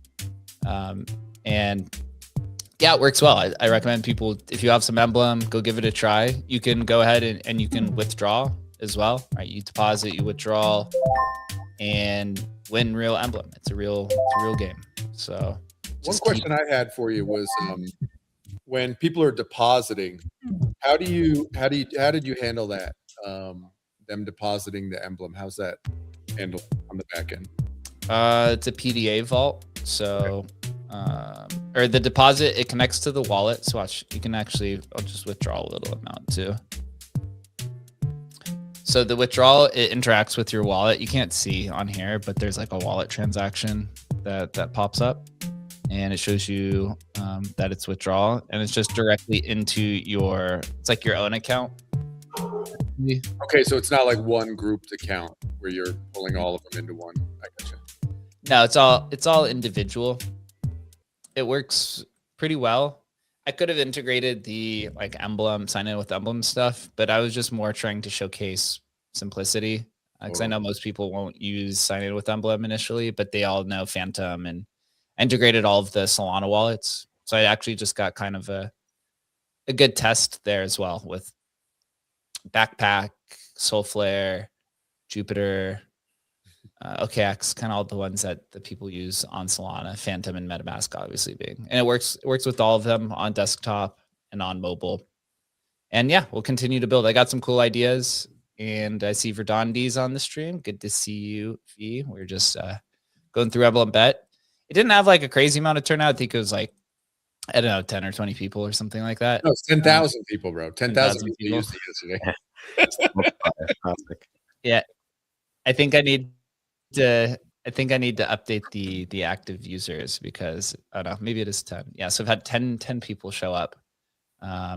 And yeah, it works well. I recommend people, if you have some emblem, go give it a try. You can go ahead and you can withdraw as well, right? You deposit, you withdraw, and win real emblem. It's a real game. So one question I had for you was, when people are depositing, how did you handle that? Them depositing the emblem, how's that handled on the back end? It's a PDA vault. So, or the deposit, it connects to the wallet. So watch, you can actually, I'll just withdraw a little amount too. So the withdrawal, it interacts with your wallet. You can't see on here, but there's like a wallet transaction that pops up, and it shows you that it's withdrawal, and it's just directly into it's like your own account. Okay, so it's not like one grouped account where you're pulling all of them into one. I gotcha. No, it's all individual. It works pretty well. I could have integrated the like emblem, sign in with emblem stuff, but I was just more trying to showcase simplicity, because I know most people won't use sign in with emblem initially, but they all know Phantom, and integrated all of the Solana wallets. So I actually just got kind of a good test there as well with Backpack, Soulflare, Jupiter, OKX, kind of all the ones that the people use on Solana, Phantom and MetaMask obviously being. And it works with all of them on desktop and on mobile. And yeah, we'll continue to build. I got some cool ideas, and I see Verdondi's on the stream. Good to see you, V. We're just going through Emblem Bet. It didn't have like a crazy amount of turnout. I think it was like, I don't know, 10 or 20 people or something like that. No, it's 10,000 people, bro. 10,000 people used it yesterday. Yeah. I think I need to update the active users, because I don't know, maybe it is 10. Yeah. So I've had 10 people show up.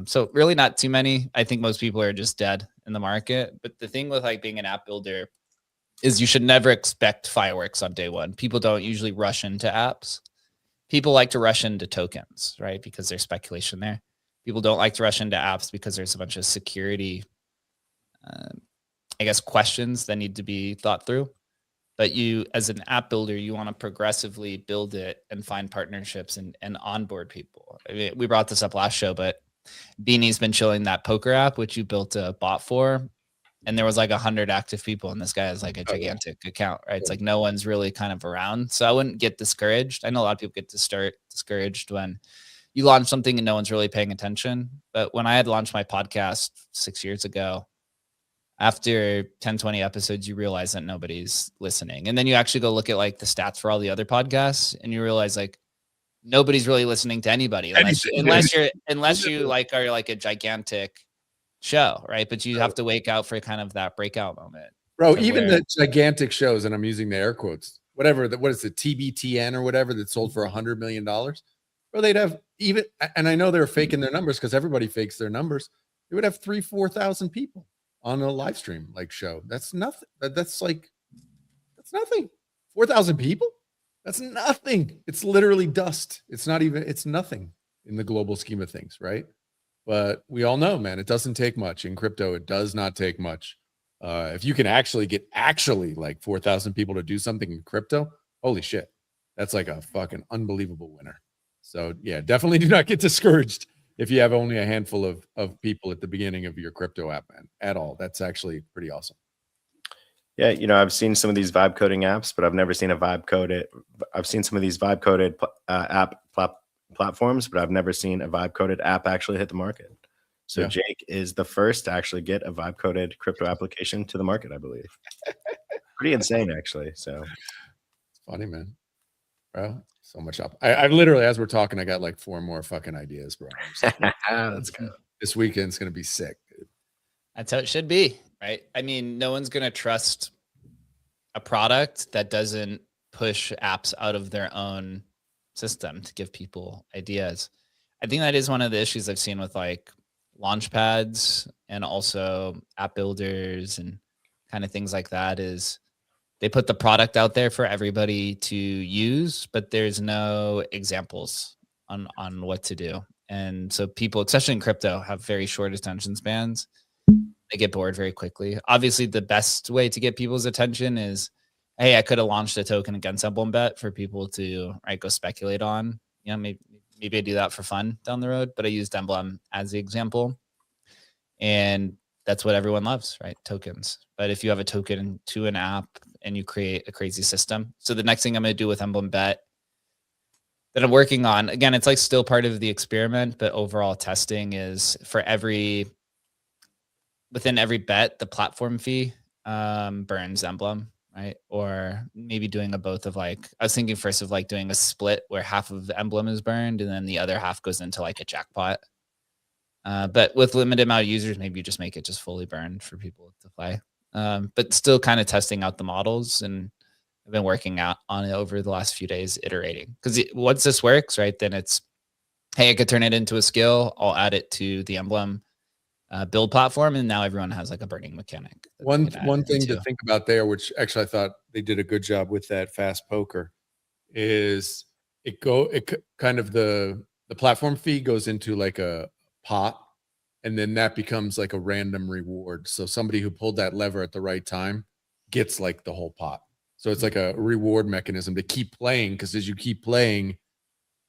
So really not too many. I think most people are just dead in the market. But the thing with like being an app builder is you should never expect fireworks on day one. People don't usually rush into apps. People like to rush into tokens, right? Because there's speculation there. People don't like to rush into apps because there's a bunch of security, questions that need to be thought through. But you, as an app builder, you want to progressively build it and find partnerships and onboard people. I mean, we brought this up last show, but Beanie's been chilling that poker app, which you built a bot for, and there was like 100 active people, and this guy has like a gigantic account, right? It's like no one's really kind of around. So I wouldn't get discouraged. I know a lot of people get discouraged when you launch something and no one's really paying attention. But when I had launched my podcast 6 years ago, after 10, 20 episodes, you realize that nobody's listening. And then you actually go look at like the stats for all the other podcasts, and you realize like nobody's really listening to anybody unless you like are like a gigantic show, right? But you have to wake out for kind of that breakout moment. Bro, even the gigantic shows, and I'm using the air quotes, what is it, TBTN or whatever, that sold for $100 million? Bro, they'd have even, and I know they're faking their numbers because everybody fakes their numbers. They would have 4,000 people on a live stream like show. That's nothing. That's nothing. 4,000 people? That's nothing. It's literally dust. It's nothing in the global scheme of things, right? But we all know, man, it doesn't take much in crypto. It does not take much. If you can actually get like 4,000 people to do something in crypto, holy shit, that's like a fucking unbelievable winner. So yeah, definitely do not get discouraged if you have only a handful of people at the beginning of your crypto app, man, at all. That's actually pretty awesome. Yeah, I've seen some of these vibe coding apps, but I've never seen a vibe coded. I've seen some of these vibe coded app platforms, but I've never seen a vibe coded app actually hit the market. So yeah. Jake is the first to actually get a vibe coded crypto application to the market, I believe. Pretty insane, actually. So it's funny, man. Bro, so much up. I literally, as we're talking, I got like 4 more fucking ideas, bro. Let's go. This weekend's gonna be sick, dude. That's how it should be, right? I mean, no one's gonna trust a product that doesn't push apps out of their own system to give people ideas. I think that is one of the issues I've seen with like, launch pads and also app builders and kind of things like that is they put the product out there for everybody to use, but there's no examples on what to do. And so people, especially in crypto, have very short attention spans. They get bored very quickly. Obviously, the best way to get people's attention is, hey, I could have launched a token against Emblem Bet for people to go speculate on. You know, maybe I do that for fun down the road, but I used Emblem as the example. And that's what everyone loves, right? Tokens. But if you have a token to an app and you create a crazy system. So the next thing I'm going to do with Emblem Bet that I'm working on, again, it's like still part of the experiment, but overall testing is for within every bet, the platform fee burns Emblem, right? Or maybe doing a both of I was thinking first of doing a split where half of the Emblem is burned and then the other half goes into a jackpot. But with limited amount of users, maybe you just make it just fully burned for people to play. But still kind of testing out the models, and I've been working out on it over the last few days, iterating. Because once this works, right, then it's, hey, I could turn it into a skill. I'll add it to the Emblem build platform, and now everyone has a burning mechanic. One thing to think about there, which actually I thought they did a good job with that fast poker, is kind of the platform fee goes into a pot, and then that becomes a random reward. So somebody who pulled that lever at the right time gets the whole pot. So it's like a reward mechanism to keep playing, because as you keep playing,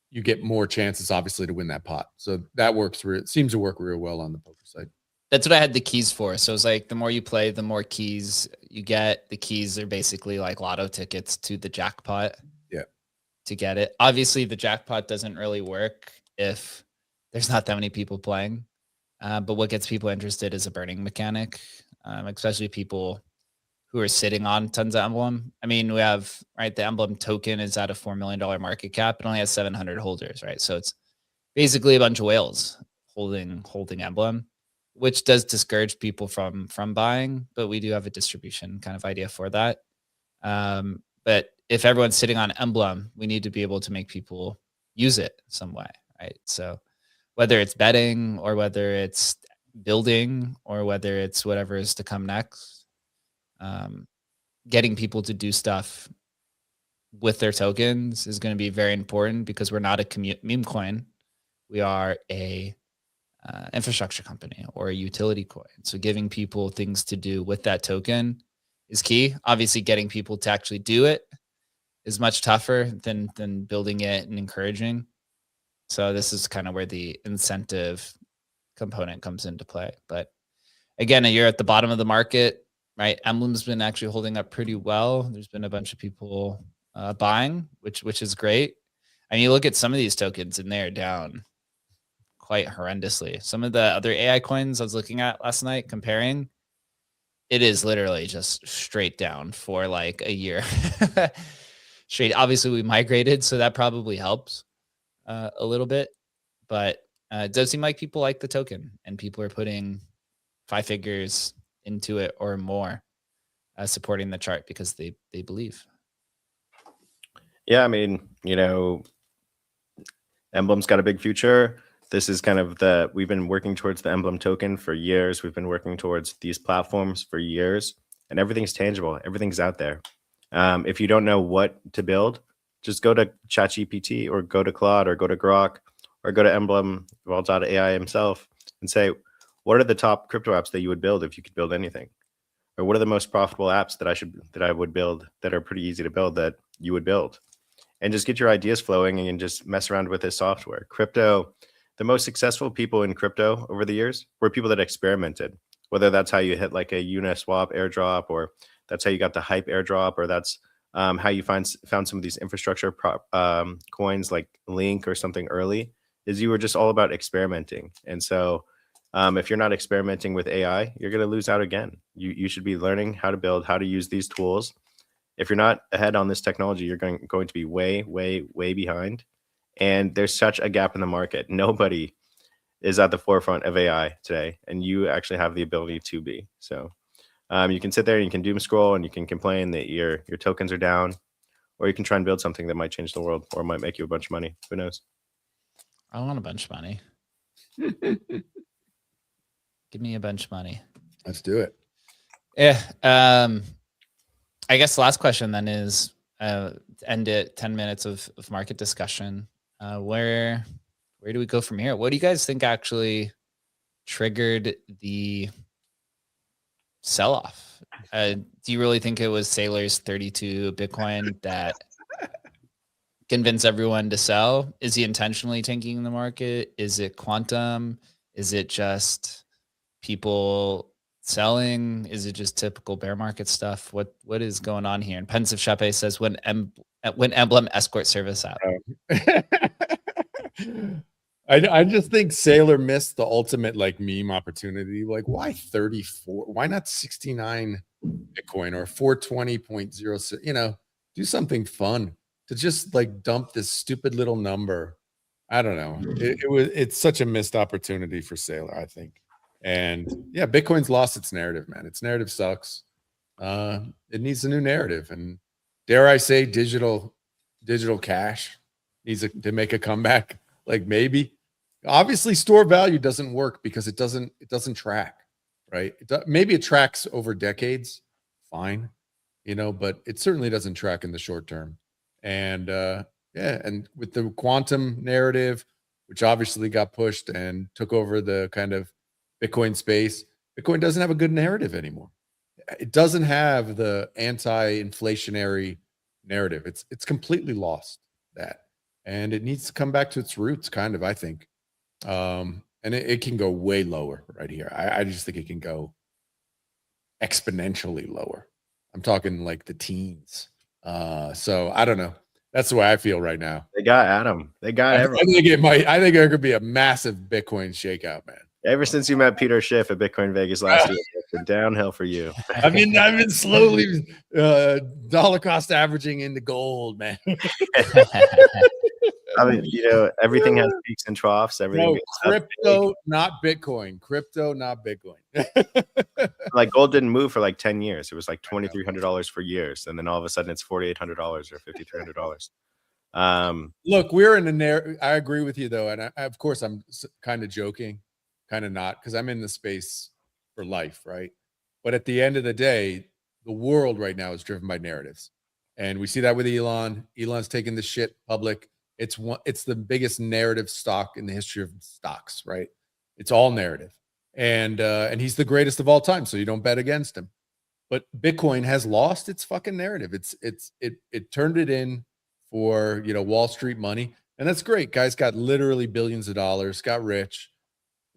you get more chances, obviously, to win that pot. So that works. It seems to work real well on the poker side. That's what I had the keys for. So it's the more you play, the more keys you get. The keys are basically lotto tickets to the jackpot. Yeah. To get it. Obviously, the jackpot doesn't really work if there's not that many people playing. But what gets people interested is a burning mechanic, especially people who are sitting on tons of Emblem. I mean, we have, right, the Emblem token is at a $4 million market cap. It only has 700 holders, right? So it's basically a bunch of whales holding Emblem, which does discourage people from buying, but we do have a distribution kind of idea for that. But if everyone's sitting on Emblem, we need to be able to make people use it some way, right? So whether it's betting or whether it's building or whether it's whatever is to come next, getting people to do stuff with their tokens is going to be very important, because we're not a meme coin. We are a infrastructure company or a utility coin. So giving people things to do with that token is key. Obviously, getting people to actually do it is much tougher than building it and encouraging. So this is kind of where the incentive component comes into play. But again, you're at the bottom of the market, right? Emblem's been actually holding up pretty well. There's been a bunch of people buying, which is great. And you look at some of these tokens and they're down quite horrendously. Some of the other AI coins I was looking at last night comparing, it is literally just straight down for a year. Straight. Obviously, we migrated, so that probably helps a little bit. But it does seem like people like the token, and people are putting 5 figures into it or more, supporting the chart because they believe. Yeah, I mean, Emblem's got a big future. This is kind of we've been working towards the Emblem token for years. We've been working towards these platforms for years, and everything's tangible. Everything's out there. If you don't know what to build, just go to ChatGPT or go to Claude or go to Grok or go to Emblem, Vault.ai himself, and say, what are the top crypto apps that you would build if you could build anything? Or what are the most profitable apps that I would build that are pretty easy to build that you would build? And just get your ideas flowing and just mess around with this software. Crypto, the most successful people in crypto over the years were people that experimented, whether that's how you hit a Uniswap airdrop, or that's how you got the Hype airdrop, or that's how you found some of these infrastructure coins like Link or something early, is you were just all about experimenting. And so if you're not experimenting with AI, you're going to lose out again. You should be learning how to build, how to use these tools. If you're not ahead on this technology, you're going to be way, way, way behind. And there's such a gap in the market. Nobody is at the forefront of AI today, and you actually have the ability to be. So you can sit there and you can doom scroll and you can complain that your tokens are down, or you can try and build something that might change the world or might make you a bunch of money. Who knows? I want a bunch of money. Give me a bunch of money. Let's do it. Yeah. I guess the last question then is end it 10 minutes of market discussion. Where do we go from here? What do you guys think actually triggered the sell-off? Do you really think it was Saylor's 32 Bitcoin that convinced everyone to sell? Is he intentionally tanking the market? Is it quantum? Is it just people selling? Is it just typical bear market stuff? What is going on here? And Pensive Chape says when Emblem escort service out. I just think Saylor missed the ultimate like meme opportunity. Like, why 34? Why not 69 Bitcoin or 420.06? You know, do something fun to just like dump this stupid little number. I don't know. It's such a missed opportunity for Saylor, I think. And yeah, Bitcoin's lost its narrative, man. Its narrative sucks. It needs a new narrative, and dare I say, digital cash needs to make a comeback. Like maybe, obviously, store value doesn't work because it doesn't track, right? Maybe it tracks over decades, fine, you know, but it certainly doesn't track in the short term. And yeah, and with the quantum narrative, which obviously got pushed and took over the kind of Bitcoin space, Bitcoin doesn't have a good narrative anymore. It doesn't have the anti-inflationary narrative. It's completely lost that. And it needs to come back to its roots, kind of, I think. And it can go way lower right here. I just think it can go exponentially lower. I'm talking like the teens. So I don't know. That's the way I feel right now. They got Adam. They got everyone. I think there could be a massive Bitcoin shakeout, man. Ever since you met Peter Schiff at Bitcoin Vegas last year, it's been downhill for you. I've been slowly dollar cost averaging into gold, man. I mean, you know, everything has peaks and troughs. Everything. No, crypto, not Bitcoin. Crypto, not Bitcoin. Like gold didn't move for like 10 years. It was like $2,300 for years, and then all of a sudden it's $4,800 or $5,300. Look, we're in a narrative. I agree with you though, and of course I'm kind of joking, kind of not, because I'm in the space for life, right? But at the end of the day, the world right now is driven by narratives, and we see that with Elon. Elon's taking the shit public. It's the biggest narrative stock in the history of stocks, right? It's all narrative. And he's the greatest of all time, so you don't bet against him. But Bitcoin has lost its fucking narrative. It turned it in for, you know, Wall Street money, and that's great. Guys got literally billions of dollars, got rich,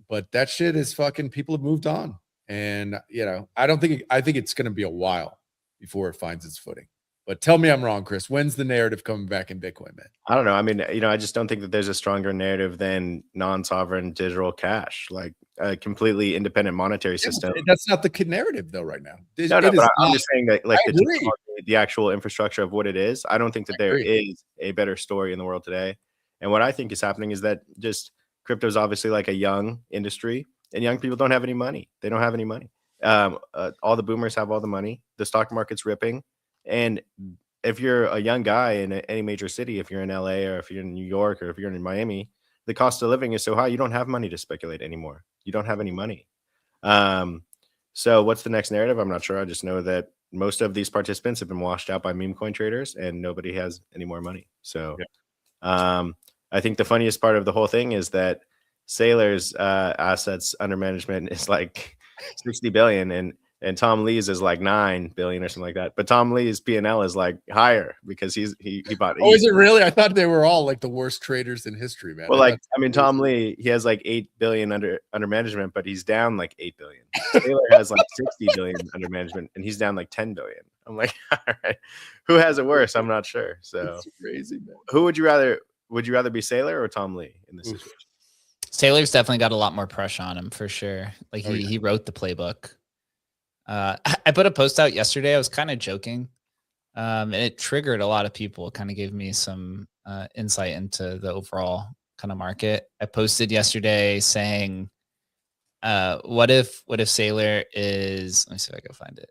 but that shit is fucking, people have moved on. And you know, I think it's going to be a while before it finds its footing. But tell me I'm wrong, Chris. When's the narrative coming back in Bitcoin, man? I don't know. I mean, you know, I just don't think that there's a stronger narrative than non-sovereign digital cash, like a completely independent monetary system. That's not the narrative, though, right now. No, but I'm just saying that, like, the actual infrastructure of what it is, I don't think that there is a better story in the world today. And what I think is happening is that just crypto is obviously like a young industry, and young people don't have any money. They don't have any money. All the boomers have all the money. The stock market's ripping. And if you're a young guy in any major city, if you're in LA or if you're in New York or if you're in Miami, the cost of living is so high, you don't have money to speculate anymore. You don't have any money. So what's the next narrative? I'm not sure. I just know that most of these participants have been washed out by meme coin traders and nobody has any more money. So I think the funniest part of the whole thing is that Saylor's assets under management is like 60 billion and Tom Lee's is like 9 billion or something like that. But Tom Lee's P&L is like higher because he bought. Oh, is it really? I thought they were all like the worst traders in history, man. Well, like, I mean, Tom Lee, he has like 8 billion under management, but he's down like 8 billion. Taylor has like 60 billion under management, and he's down like 10 billion. I'm like, all right, who has it worse? I'm not sure. So it's crazy, man. Who would you rather? Would you rather be Saylor or Tom Lee in this situation? Saylor's definitely got a lot more pressure on him for sure. Like he wrote the playbook. I put a post out yesterday. I was kind of joking, and it triggered a lot of people. It kind of gave me some insight into the overall kind of market. I posted yesterday saying, what if Saylor is, let me see if I can find it.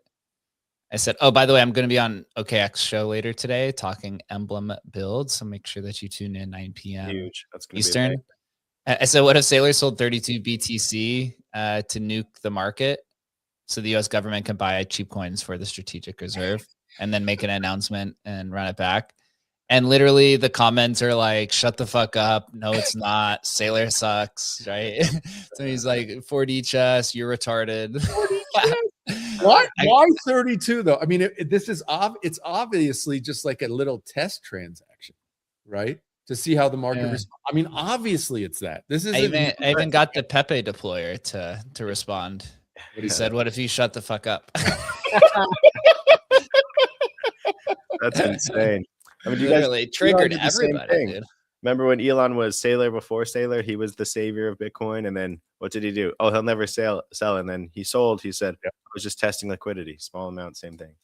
I said, oh, by the way, I'm going to be on OKX show later today talking Emblem build. So make sure that you tune in 9 p.m. Huge. That's gonna Eastern. I said, what if Saylor sold 32 BTC to nuke the market so the US government can buy cheap coins for the strategic reserve and then make an announcement and run it back. And literally the comments are like, shut the fuck up. No, it's not. Sailor sucks, right? So he's like, 4D chess, you're retarded. Why 32 though? I mean, this is it's obviously just like a little test transaction, right? To see how the market responds. I mean, obviously it's that. This is I even got the Pepe deployer to respond. But he said, what if you shut the fuck up? That's insane. I mean, Literally triggered everybody, dude. Remember when Elon was Sailor before Sailor? He was the savior of Bitcoin. And then what did he do? Oh, he'll never sell. And then he sold. He said, I was just testing liquidity. Small amount, same thing.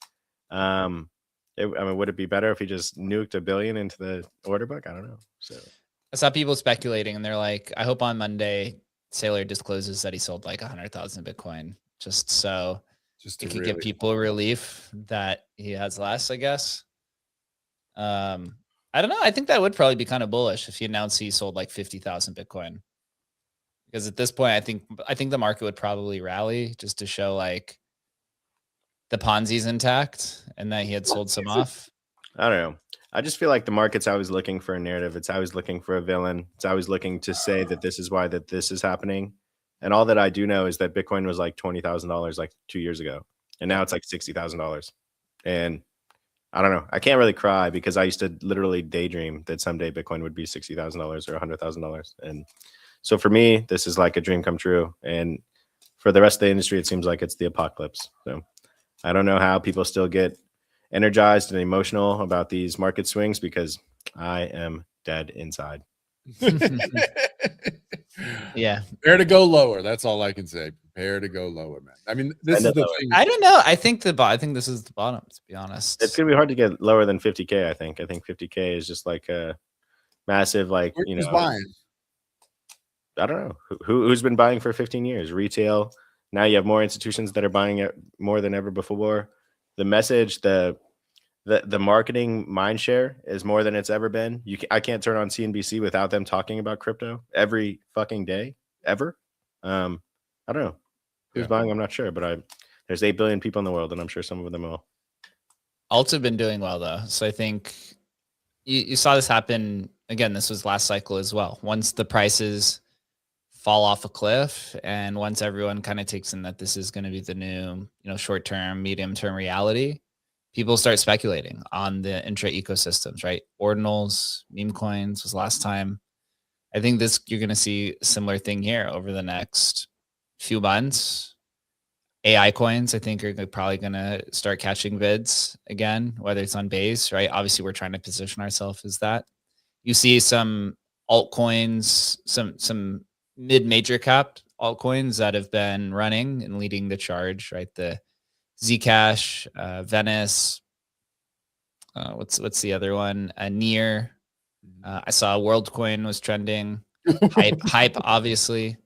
I mean, would it be better if he just nuked $1 billion into the order book? I don't know. So I saw people speculating and they're like, I hope on Monday Sailor discloses that he sold like 100,000 Bitcoin just so it could give people relief that he has less, I guess. I don't know. I think that would probably be kind of bullish if he announced he sold like 50,000 Bitcoin. Because at this point, I think the market would probably rally just to show like the Ponzi's intact and that he had sold some off. I don't know. I just feel like the market's always looking for a narrative. It's always looking for a villain. It's always looking to say that this is why that this is happening. And all that I do know is that Bitcoin was like $20,000 like 2 years ago. And now it's like $60,000. And I don't know. I can't really cry because I used to literally daydream that someday Bitcoin would be $60,000 or $100,000. And so for me, this is like a dream come true. And for the rest of the industry, it seems like it's the apocalypse. So I don't know how people still get energized and emotional about these market swings because I am dead inside. Yeah. Prepare to go lower. That's all I can say. Prepare to go lower, man. I mean, this is the thing. I don't know. I think this is the bottom, to be honest. It's going to be hard to get lower than 50K, I think. I think 50K is just like a massive, like, Who's buying? I don't know. Who's been buying for 15 years? Retail. Now you have more institutions that are buying it more than ever before. The message, the marketing mind share is more than it's ever been. I can't turn on CNBC without them talking about crypto every fucking day, ever. I don't know who's buying. I'm not sure, but there's 8 billion people in the world, and I'm sure some of them will. Alts have been doing well though, so I think you saw this happen again. This was last cycle as well. Once the prices fall off a cliff, and once everyone kind of takes in that this is going to be the new, short-term, medium-term reality, people start speculating on the intra ecosystems, right? Ordinals, meme coins was last time. I think you're going to see a similar thing here over the next few months. AI coins, I think, are probably going to start catching vids again, whether it's on base, right? Obviously, we're trying to position ourselves as that. You see some altcoins, some mid-major cap altcoins that have been running and leading the charge, right? The Zcash, Venice, what's the other one? Near. I saw WorldCoin was trending. Hype, obviously.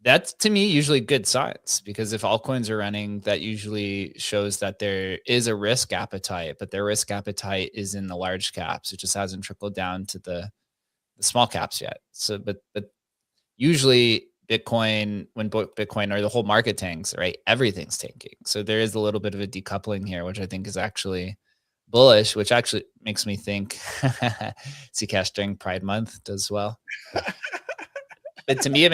That's to me usually good signs, because if altcoins are running, that usually shows that there is a risk appetite, but their risk appetite is in the large caps. It just hasn't trickled down to the small caps yet. So, but usually Bitcoin, when Bitcoin or the whole market tanks, right? Everything's tanking. So there is a little bit of a decoupling here, which I think is actually bullish, which actually makes me think Zcash during Pride Month does well. But to me, it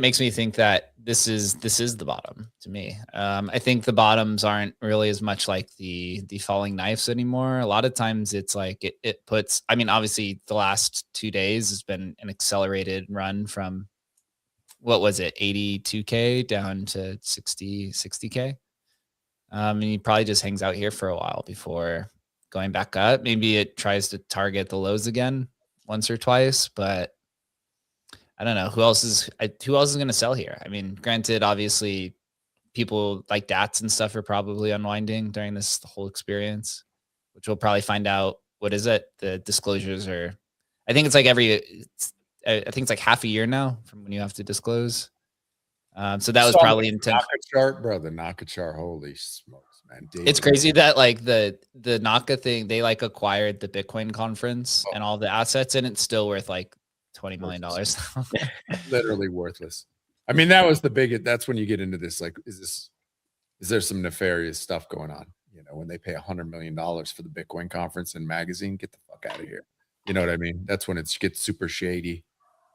makes me think that this is the bottom to me. I think the bottoms aren't really as much like the falling knives anymore. A lot of times it's like it puts, I mean, obviously the last 2 days has been an accelerated run from, what was it, 82K down to 60K. And he probably just hangs out here for a while before going back up. Maybe it tries to target the lows again once or twice, but I don't know who else is going to sell here. I mean, granted, obviously people like DATs and stuff are probably unwinding during this whole experience, which we'll probably find out. What is it? The disclosures are, I think it's like half a year now from when you have to disclose. So that was probably intense. Naka chart, bro. The Naka chart. Holy smokes, man. It's crazy that like the Naka thing, they like acquired the Bitcoin conference and all the assets, and it's still worth like $20 million. Literally worthless. I mean, that was the biggest. That's when you get into this. Like, is there some nefarious stuff going on? You know, when they pay $100 million for the Bitcoin conference and magazine, get the fuck out of here. You know what I mean? That's when it gets super shady.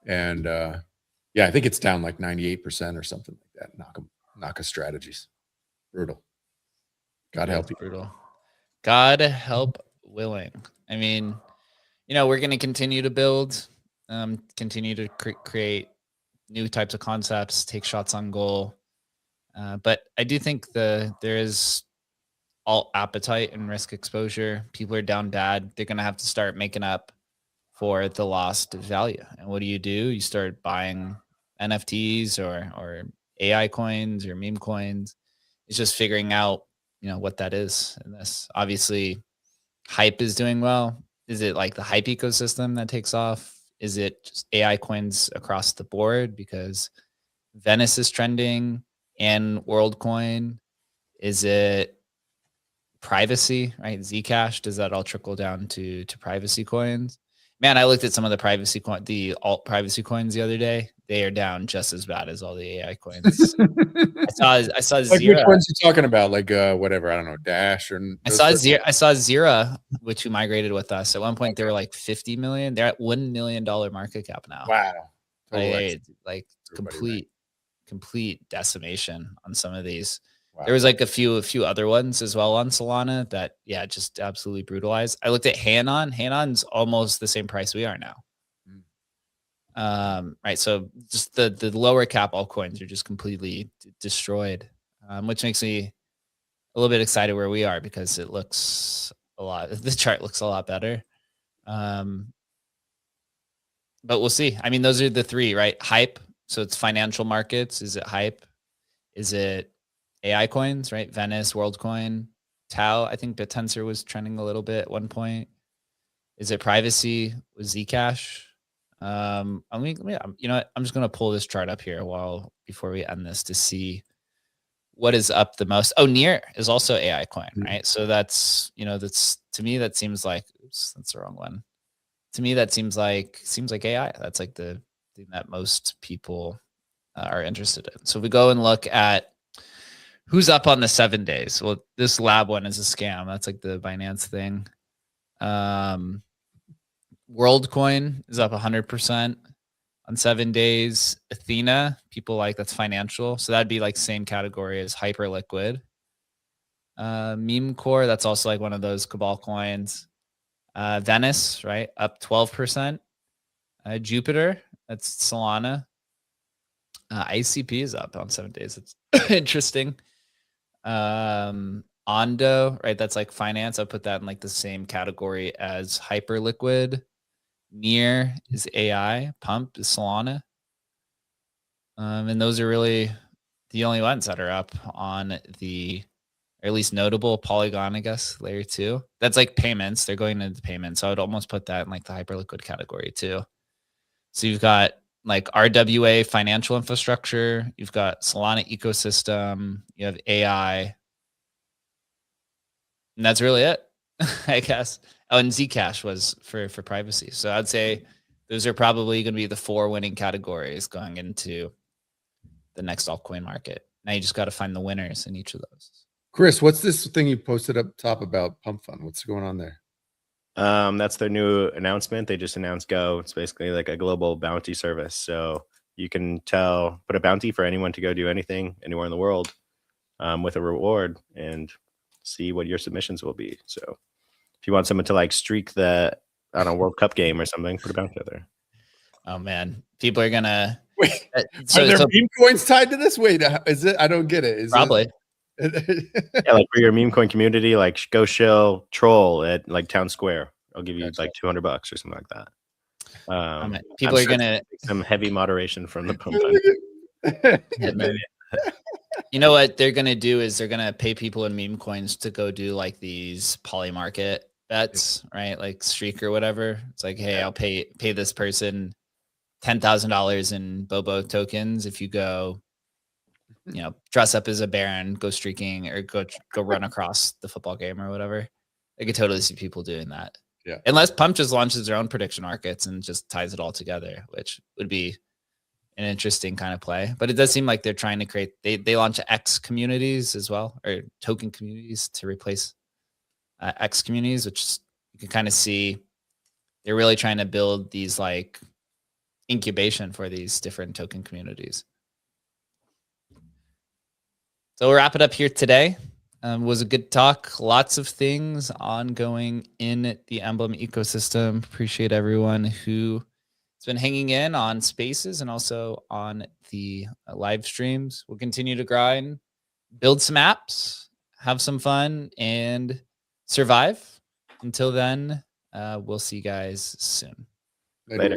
And yeah, I think it's down like 98% or something like that. Naka Strategies. Brutal. God help you. Brutal. God help willing. I mean, you know, we're going to continue to build, continue to create new types of concepts, take shots on goal. But I do think there is alt appetite and risk exposure. People are down bad. They're going to have to start making up for the lost value. And what do? You start buying NFTs or AI coins or meme coins. It's just figuring out, you know, what that is in this. Obviously, hype is doing well. Is it like the hype ecosystem that takes off? Is it just AI coins across the board because Venice is trending and WorldCoin? Is it privacy, right? Zcash, does that all trickle down to privacy coins? Man, I looked at some of the alt privacy coins the other day. They are down just as bad as all the AI coins. I saw Like Zira. which ones you talking about? Like whatever, I don't know, Dash or I saw Zira, which you migrated with us. At one point, they were like 50 million. They're at $1 million market cap now. Wow. Like complete decimation on some of these. Wow. There was like a few other ones as well on Solana that, yeah, just absolutely brutalized. I looked at Hanon. Hanon's almost the same price we are now. Right. So just the lower cap altcoins are just completely destroyed, which makes me a little bit excited where we are because it looks the chart looks a lot better. But we'll see. I mean, those are the three, right? Hype. So it's financial markets. Is it hype? Is it AI coins, right? Venice, WorldCoin, Tau. I think BitTensor was trending a little bit at one point. Is it privacy with Zcash? I mean, you know what? I'm just going to pull this chart up here before we end this to see what is up the most. Oh, Near is also AI coin, right? So that's, you know, to me, that seems like, oops, that's the wrong one. To me, that seems like AI. That's like the thing that most people are interested in. So if we go and look at who's up on the 7 days. Well, this lab one is a scam. That's like the Binance thing. WorldCoin is up 100% on 7 days. Athena, people like, that's financial. So that'd be like same category as Hyperliquid. Meme Core, that's also like one of those Cabal coins. Venice, right? Up 12%. Jupiter, that's Solana. ICP is up on 7 days. It's interesting. Ondo, right? That's like finance. I'll put that in like the same category as Hyperliquid. Near is AI. Pump is Solana. And those are really the only ones that are up on or at least notable. Polygon, I guess, layer 2. That's like payments. They're going into payments. So I would almost put that in like the Hyperliquid category too. So you've got like RWA financial infrastructure. You've got Solana ecosystem. You have AI. And that's really it, I guess. Oh, and Zcash was for privacy. So I'd say those are probably going to be the 4 winning categories going into the next altcoin market. Now you just got to find the winners in each of those. Chris, what's this thing you posted up top about Pump Fund? What's going on there? That's their new announcement. They just announced Go. It's basically like a global bounty service. So you can put a bounty for anyone to go do anything anywhere in the world with a reward and see what your submissions will be. So if you want someone to like streak the, I don't know, World Cup game or something, put a bounty out there. Oh man, people are gonna wait. Are there meme coins tied to this? Wait, is it? I don't get it. Is probably. Yeah, like for your meme coin community, like go shill troll at like Town Square. I'll give you like $200 or something like that. People are gonna some heavy moderation from the Pump Fund. You know what they're gonna do is they're gonna pay people in meme coins to go do like these poly market bets, right? Like Streak or whatever. It's like, hey, I'll pay this person $10,000 in Bobo tokens if you go, you know, dress up as a Baron, go streaking, or go run across the football game or whatever. I could totally see people doing that. Yeah. Unless Pump just launches their own prediction markets and just ties it all together, which would be an interesting kind of play. But it does seem like they're trying to create. They launch X communities as well, or token communities to replace X communities, which you can kind of see they're really trying to build these like incubation for these different token communities. So we'll wrap it up here today. Was a good talk. Lots of things ongoing in the Emblem ecosystem. Appreciate everyone who has been hanging in on Spaces and also on the live streams. We'll continue to grind, build some apps, have some fun, and survive. Until then, we'll see you guys soon. Later.